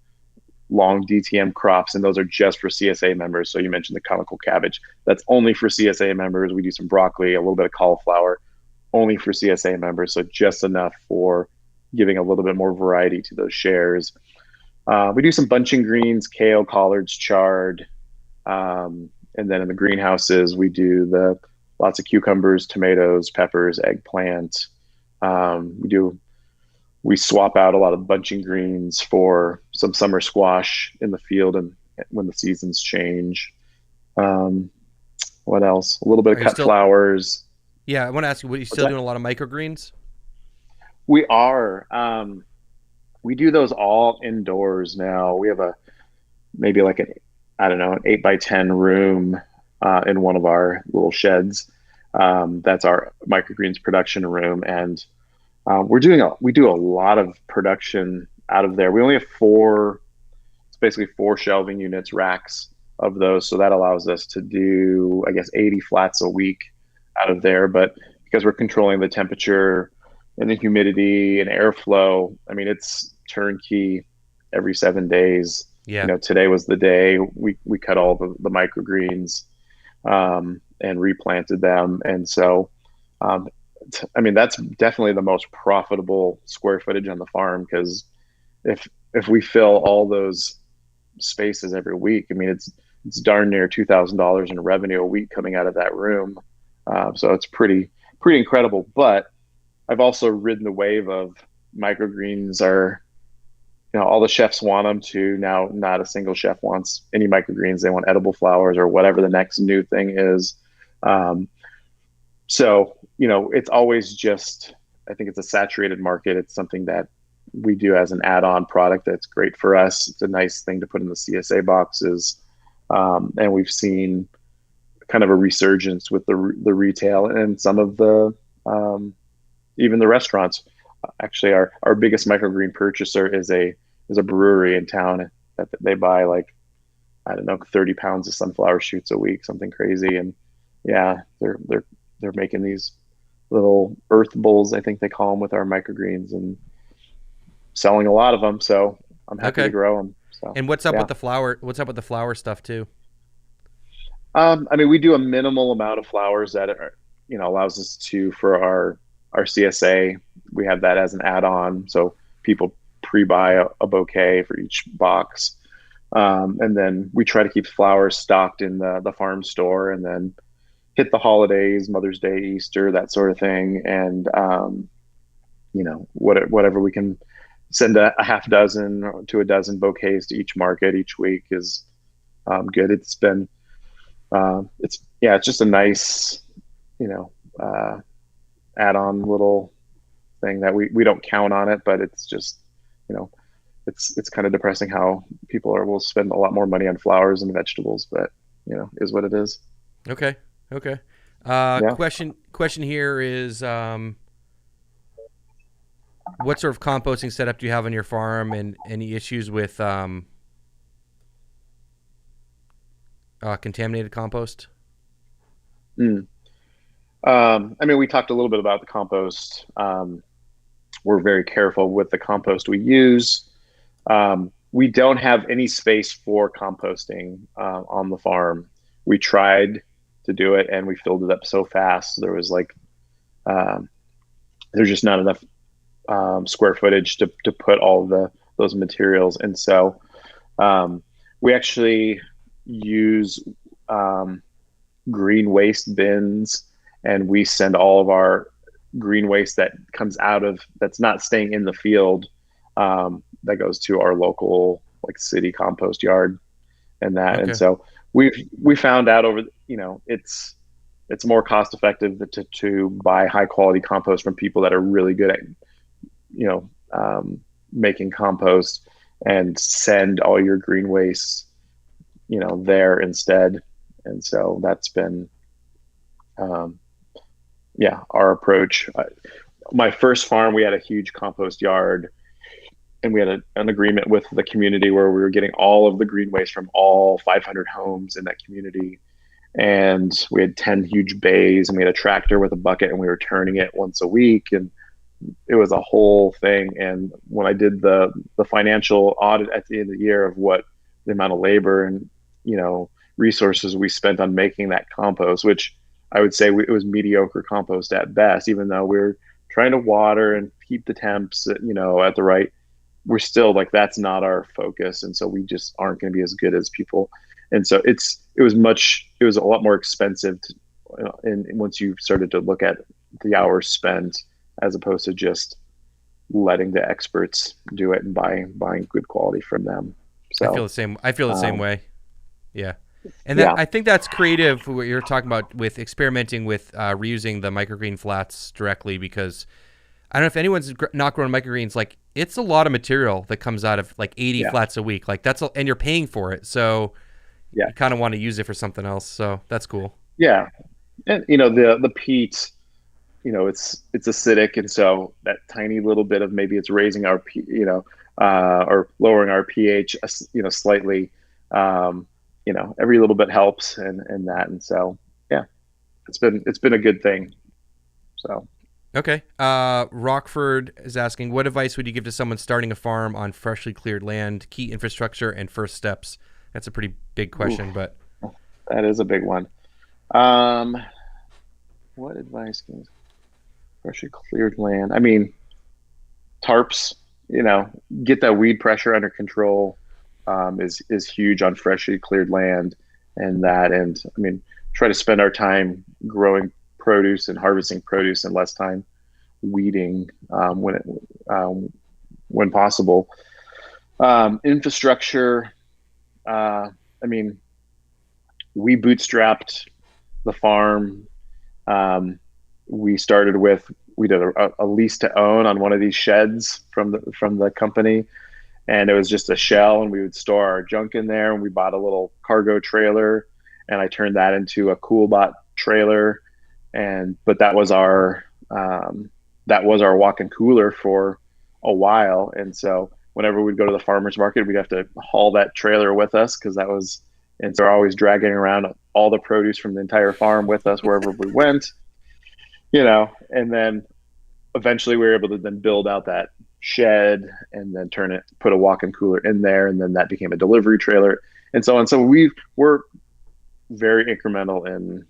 long DTM crops, and those are just for CSA members. So you mentioned the conical cabbage. That's only for CSA members. We do some broccoli, a little bit of cauliflower, only for CSA members. So just enough for giving a little bit more variety to those shares. We do some bunching greens, kale, collards, chard. And then in the greenhouses, we do the lots of cucumbers, tomatoes, peppers, eggplant. We swap out a lot of bunching greens for some summer squash in the field and when the seasons change. Um, what else? A little bit Are of you cut still? flowers. Yeah, I want to ask you, what are you What's still that? doing a lot of microgreens? We are. We do those all indoors now. We have a maybe like an I don't know, an 8 by 10 room in one of our little sheds. That's our microgreens production room, and we do a lot of production out of there. We only have four. It's basically four shelving units, racks of those, so that allows us to do, I guess, 80 flats a week out of there. But because we're controlling the temperature and the humidity and airflow, I mean, it's turnkey every 7 days. Yeah. Today was the day we cut all the microgreens, and replanted them. And so, um, I mean, that's definitely the most profitable square footage on the farm, because if we fill all those spaces every week, I mean, it's darn near $2,000 in revenue a week coming out of that room. So it's pretty incredible. But I've also ridden the wave of microgreens are, all the chefs want them to. Now not a single chef wants any microgreens. They want edible flowers or whatever the next new thing is. Um, so, it's always just, I think it's a saturated market. It's something that we do as an add-on product that's great for us. It's a nice thing to put in the CSA boxes. And we've seen kind of a resurgence with the retail and some of the, even the restaurants. Actually, our biggest microgreen purchaser is a brewery in town that they buy, like, I don't know, 30 pounds of sunflower shoots a week, something crazy. And yeah, they're making these little earth bowls, I think they call them, with our microgreens, and selling a lot of them. So I'm happy to Okay. grow them. So And what's up yeah. with the flower? What's up with the flower stuff too? I mean, we do a minimal amount of flowers that are, allows us to, for our CSA, we have that as an add-on. So people pre-buy a bouquet for each box. And then we try to keep flowers stocked in the farm store, and then hit the holidays, Mother's Day, Easter, that sort of thing. And, whatever we can send a half dozen to a dozen bouquets to each market each week is, good. It's been, it's just a nice, you know, uh, add-on little thing that we don't count on it, but it's just, you know, it's kind of depressing how people will spend a lot more money on flowers and vegetables, but is what it is. Okay. Okay. Yeah. Question here is, what sort of composting setup do you have on your farm, and any issues with contaminated compost? Mm. I mean, we talked a little bit about the compost. We're very careful with the compost we use. We don't have any space for composting on the farm. We tried to do it, and we filled it up so fast. There was like, um, there's just not enough square footage to put all those materials. And so, we actually use, um, green waste bins, and we send all of our green waste that comes out of, that's not staying in the field, that goes to our local, like, city compost yard, and that. And Okay. so we found out over, it's more cost effective to buy high quality compost from people that are really good at, you know making compost, and send all your green waste, there instead. And so that's been, um, yeah, our approach. My first farm, we had a huge compost yard, and we had an agreement with the community where we were getting all of the green waste from all 500 homes in that community. And we had 10 huge bays, and we had a tractor with a bucket, and we were turning it once a week. And it was a whole thing. And when I did the financial audit at the end of the year of what the amount of labor and, resources we spent on making that compost, which I would say it was mediocre compost at best, even though we were trying to water and keep the temps, at the right, we're still like, that's not our focus. And so we just aren't going to be as good as people. And so it was a lot more expensive and once you started to look at the hours spent, as opposed to just letting the experts do it and buying good quality from them. I feel So, the same. I feel the same um, way. Yeah. And that, yeah, I think that's creative, what you're talking about with experimenting with reusing the microgreen flats directly, because I don't know if anyone's not growing microgreens. Like, it's a lot of material that comes out of like 80 yeah, flats a week. Like, and you're paying for it, so yeah, you kind of want to use it for something else. So that's cool. yeah. And the peat, it's acidic, and so that tiny little bit of, maybe it's raising our or lowering our pH, slightly. Every little bit helps, and that. And so, yeah, it's been a good thing. So. Okay. Rockford is asking, what advice would you give to someone starting a farm on freshly cleared land, key infrastructure, and first steps? That's a pretty big Oof, question, but that is a big one. Um, what advice can freshly cleared land? I mean, tarps, get that weed pressure under control, is huge on freshly cleared land, and I mean, try to spend our time growing produce and harvesting produce and less time weeding, um, when possible. Infrastructure. I mean, we bootstrapped the farm. Um, we did a lease to own on one of these sheds from the company, and it was just a shell, and we would store our junk in there. And we bought a little cargo trailer, and I turned that into a CoolBot trailer, and but that was our walk-in cooler for a while. And so whenever we'd go to the farmers market, we'd have to haul that trailer with us because that was, and so we're always dragging around all the produce from the entire farm with us wherever we went, and then eventually we were able to then build out that shed and then put a walk-in cooler in there. And then that became a delivery trailer and so on. So we're very incremental in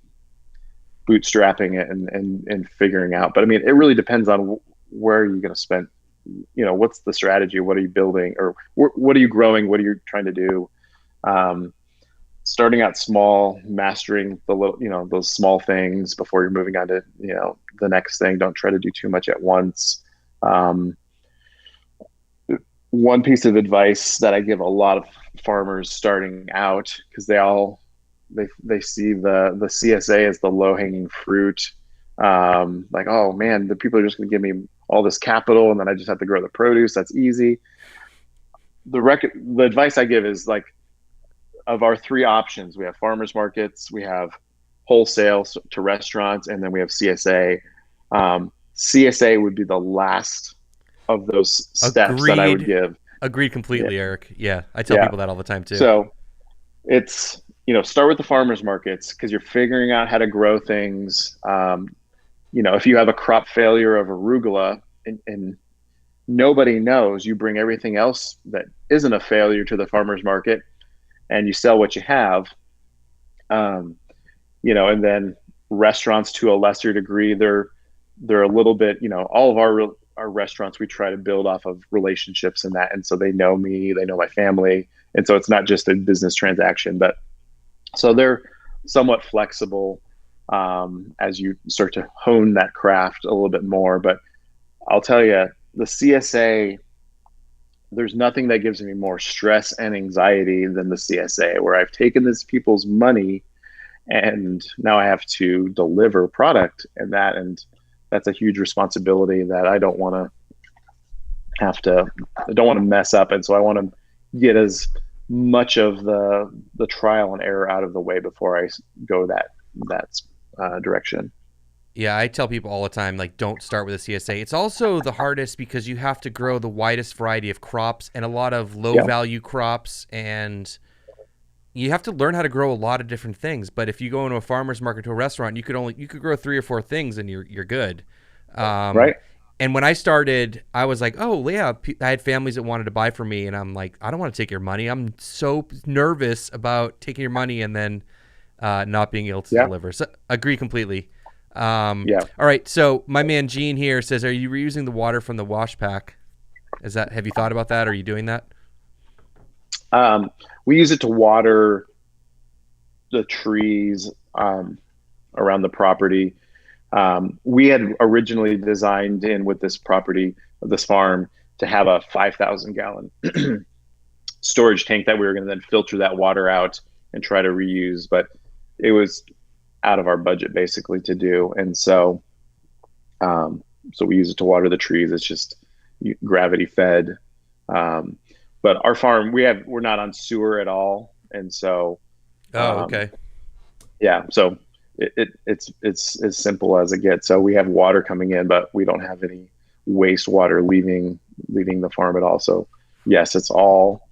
bootstrapping it and figuring out. But I mean, it really depends on where you're going to spend, what's the strategy? What are you building, or what are you growing? What are you trying to do? Starting out small, mastering the little, those small things before you're moving on to, the next thing. Don't try to do too much at once. One piece of advice that I give a lot of farmers starting out, because they see the CSA as the low hanging fruit. Like, oh man, the people are just going to give me all this capital and then I just have to grow the produce. That's easy. The advice I give is like, of our three options, we have farmers markets, we have wholesale to restaurants, and then we have CSA. CSA would be the last of those steps that I would give. Agreed completely, Yeah. Eric. Yeah, I tell people that all the time too. So it's, start with the farmers markets because you're figuring out how to grow things. If you have a crop failure of arugula and nobody knows, you bring everything else that isn't a failure to the farmers market and you sell what you have. And then restaurants to a lesser degree, they're a little bit, all of our restaurants, we try to build off of relationships and that. And so they know me, they know my family. And so it's not just a business transaction, but so they're somewhat flexible as you start to hone that craft a little bit more. But I'll tell you, the CSA, there's nothing that gives me more stress and anxiety than the CSA, where I've taken these people's money and now I have to deliver product, and that's a huge responsibility that I don't want to mess up. And so I want to get as much of the trial and error out of the way before I go that direction. Yeah, I tell people all the time, like, don't start with a CSA. It's also the hardest because you have to grow the widest variety of crops and a lot of low value crops, and you have to learn how to grow a lot of different things. But if you go into a farmer's market to a restaurant, you could grow 3 or 4 things and you're good. Right. And when I started, I was like, oh yeah, I had families that wanted to buy from me, and I'm like, I don't want to take your money. I'm so nervous about taking your money and then not being able to deliver. So agree completely. All right. So my man Gene here says, are you reusing the water from the wash pack? Have you thought about that? Are you doing that? We use it to water the trees around the property. We had originally designed in with this farm, to have a 5,000 gallon storage tank that we were going to then filter that water out and try to reuse, but it was out of our budget basically to do. And so we use it to water the trees. It's just gravity fed. But our farm, we're not on sewer at all. And so, okay. Yeah. So it's as simple as it gets. So we have water coming in, but we don't have any wastewater leaving the farm at all. So yes, it all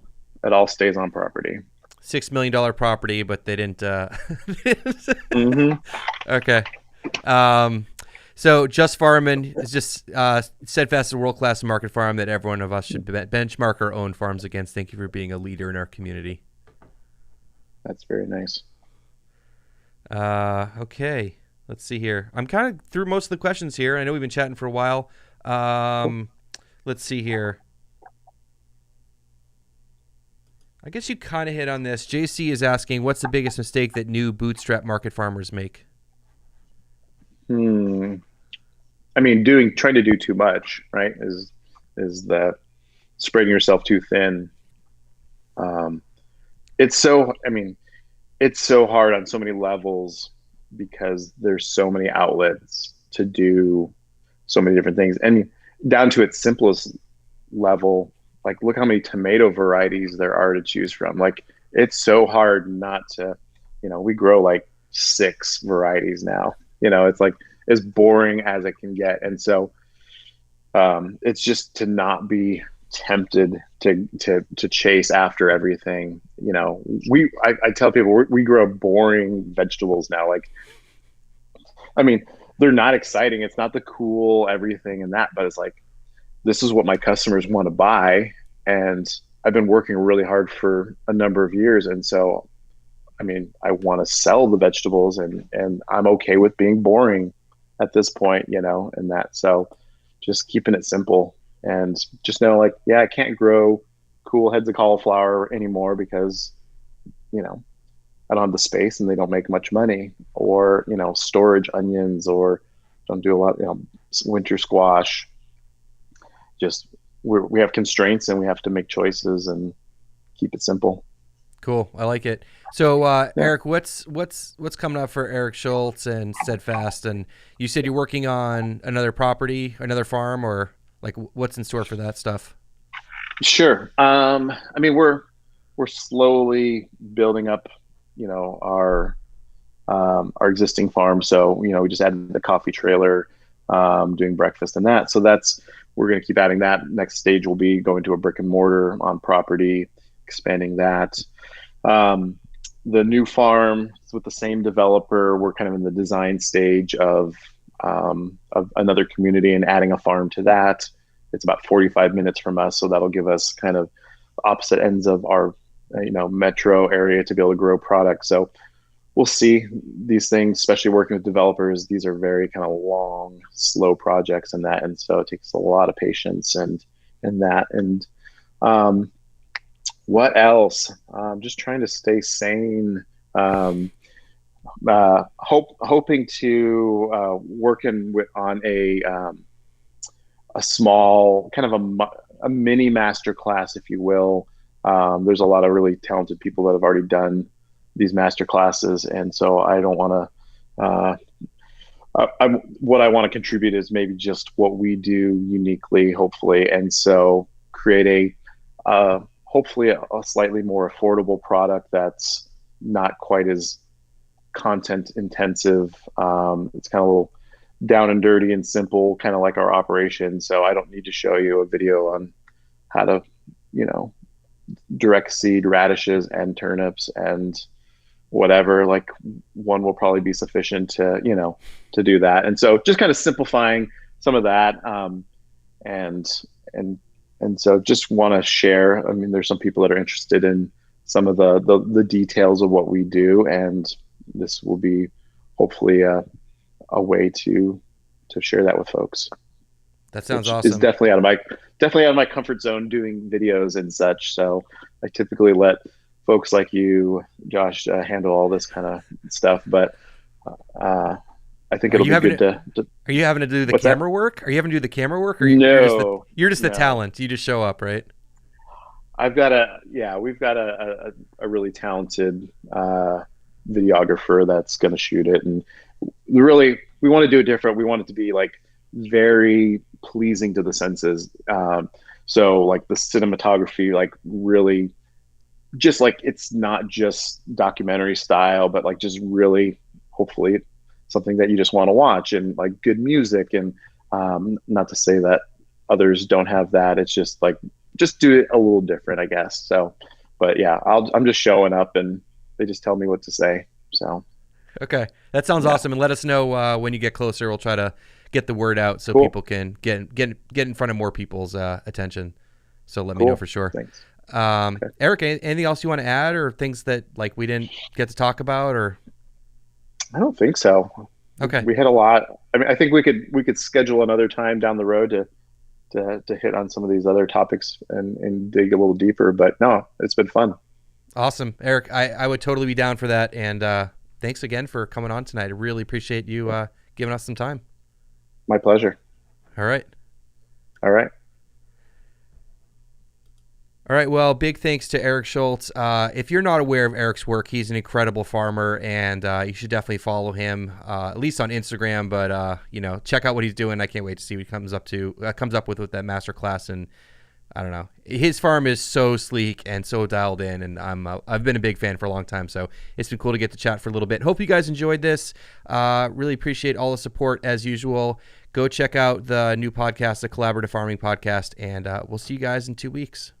stays on property. $6 million property, but they didn't. Mm-hmm. Okay. So Just Farming is just Steadfast is a world-class market farm that every one of us should benchmark our own farms against. Thank you for being a leader in our community. That's very nice. Okay, let's see here. I'm kind of through most of the questions here. I know we've been chatting for a while. Let's see here. I guess you kind of hit on this. JC is asking, what's the biggest mistake that new bootstrap market farmers make? I mean, trying to do too much, right? Is that spreading yourself too thin? It's so, I mean, it's so hard on so many levels because there's so many outlets to do so many different things. And down to its simplest level, like look how many tomato varieties there are to choose from. Like it's so hard not to, we grow like 6 varieties now. It's like as boring as it can get. And so it's just to not be tempted to chase after everything. I tell people we grow boring vegetables now. Like, I mean, they're not exciting. It's not the cool everything and that, but it's like, this is what my customers want to buy. And I've been working really hard for a number of years. And so, I mean, I want to sell the vegetables and I'm okay with being boring at this point, and that. So just keeping it simple and just know like, yeah, I can't grow cool heads of cauliflower anymore because, I don't have the space and they don't make much money, or, storage onions, or don't do a lot, winter squash. Just we have constraints and we have to make choices and keep it simple. Cool. I like it. So, Eric, what's coming up for Erich Schultz and Steadfast? And you said you're working on another property, another farm, or like what's in store for that stuff? Sure. I mean, we're slowly building up, our existing farm. So, we just added the coffee trailer, doing breakfast and that. So we're going to keep adding that. Next stage will be going to a brick and mortar on property, expanding that. The new farm is with the same developer. We're kind of in the design stage of another community and adding a farm to that. It's about 45 minutes from us, so that'll give us kind of opposite ends of our metro area to be able to grow products. So we'll see these things, especially working with developers. These are very kind of long, slow projects and that, and so it takes a lot of patience and that. And what else? I'm just trying to stay sane. Hoping to working on a small kind of a mini master class, if you will. There's a lot of really talented people that have already done these master classes, and so I don't want to. What I want to contribute is maybe just what we do uniquely, hopefully, and so create hopefully a slightly more affordable product that's not quite as content intensive. It's kind of a little down and dirty and simple, kind of like our operation. So I don't need to show you a video on how to, direct seed radishes and turnips and whatever. Like one will probably be sufficient to do that. And so just kind of simplifying some of that. And so just want to share. I mean, there's some people that are interested in some of the details of what we do, and this will be hopefully a way to share that with folks. That sounds awesome. It's definitely out of my comfort zone doing videos and such. So I typically let folks like you, Josh, handle all this kind of stuff. But I think it'll be good to. Are you having to do the camera work? Are you having to do the camera work? Or No, you're just the talent. You just show up, right? We've got a really talented videographer that's going to shoot it, and really we want to do it different. We want it to be like very pleasing to the senses. So like the cinematography, like really just like, it's not just documentary style, but like just really hopefully something that you just want to watch, and like good music. And not to say that others don't have that. It's just like, just do it a little different, I guess. So, but yeah, I'm just showing up and they just tell me what to say. So Okay, that sounds awesome. And let us know when you get closer. We'll try to get the word out so Cool. people can get in front of more people's attention. So let me Cool. know for sure. Thanks. Okay. Eric, anything else you want to add, or things that like we didn't get to talk about, or? I don't think so. Okay. We had a lot. I mean, I think we could schedule another time down the road to hit on some of these other topics and dig a little deeper. But no, it's been fun. Awesome, Eric. I would totally be down for that. And thanks again for coming on tonight. I really appreciate you giving us some time. My pleasure. All right. All right. All right. Well, big thanks to Erich Schultz. If you're not aware of Eric's work, he's an incredible farmer, and you should definitely follow him, at least on Instagram. But check out what he's doing. I can't wait to see what he comes up with that master class. And I don't know, his farm is so sleek and so dialed in, and I've been a big fan for a long time. So it's been cool to get to chat for a little bit. Hope you guys enjoyed this. Really appreciate all the support as usual. Go check out the new podcast, the Collaborative Farming Podcast, and we'll see you guys in 2 weeks.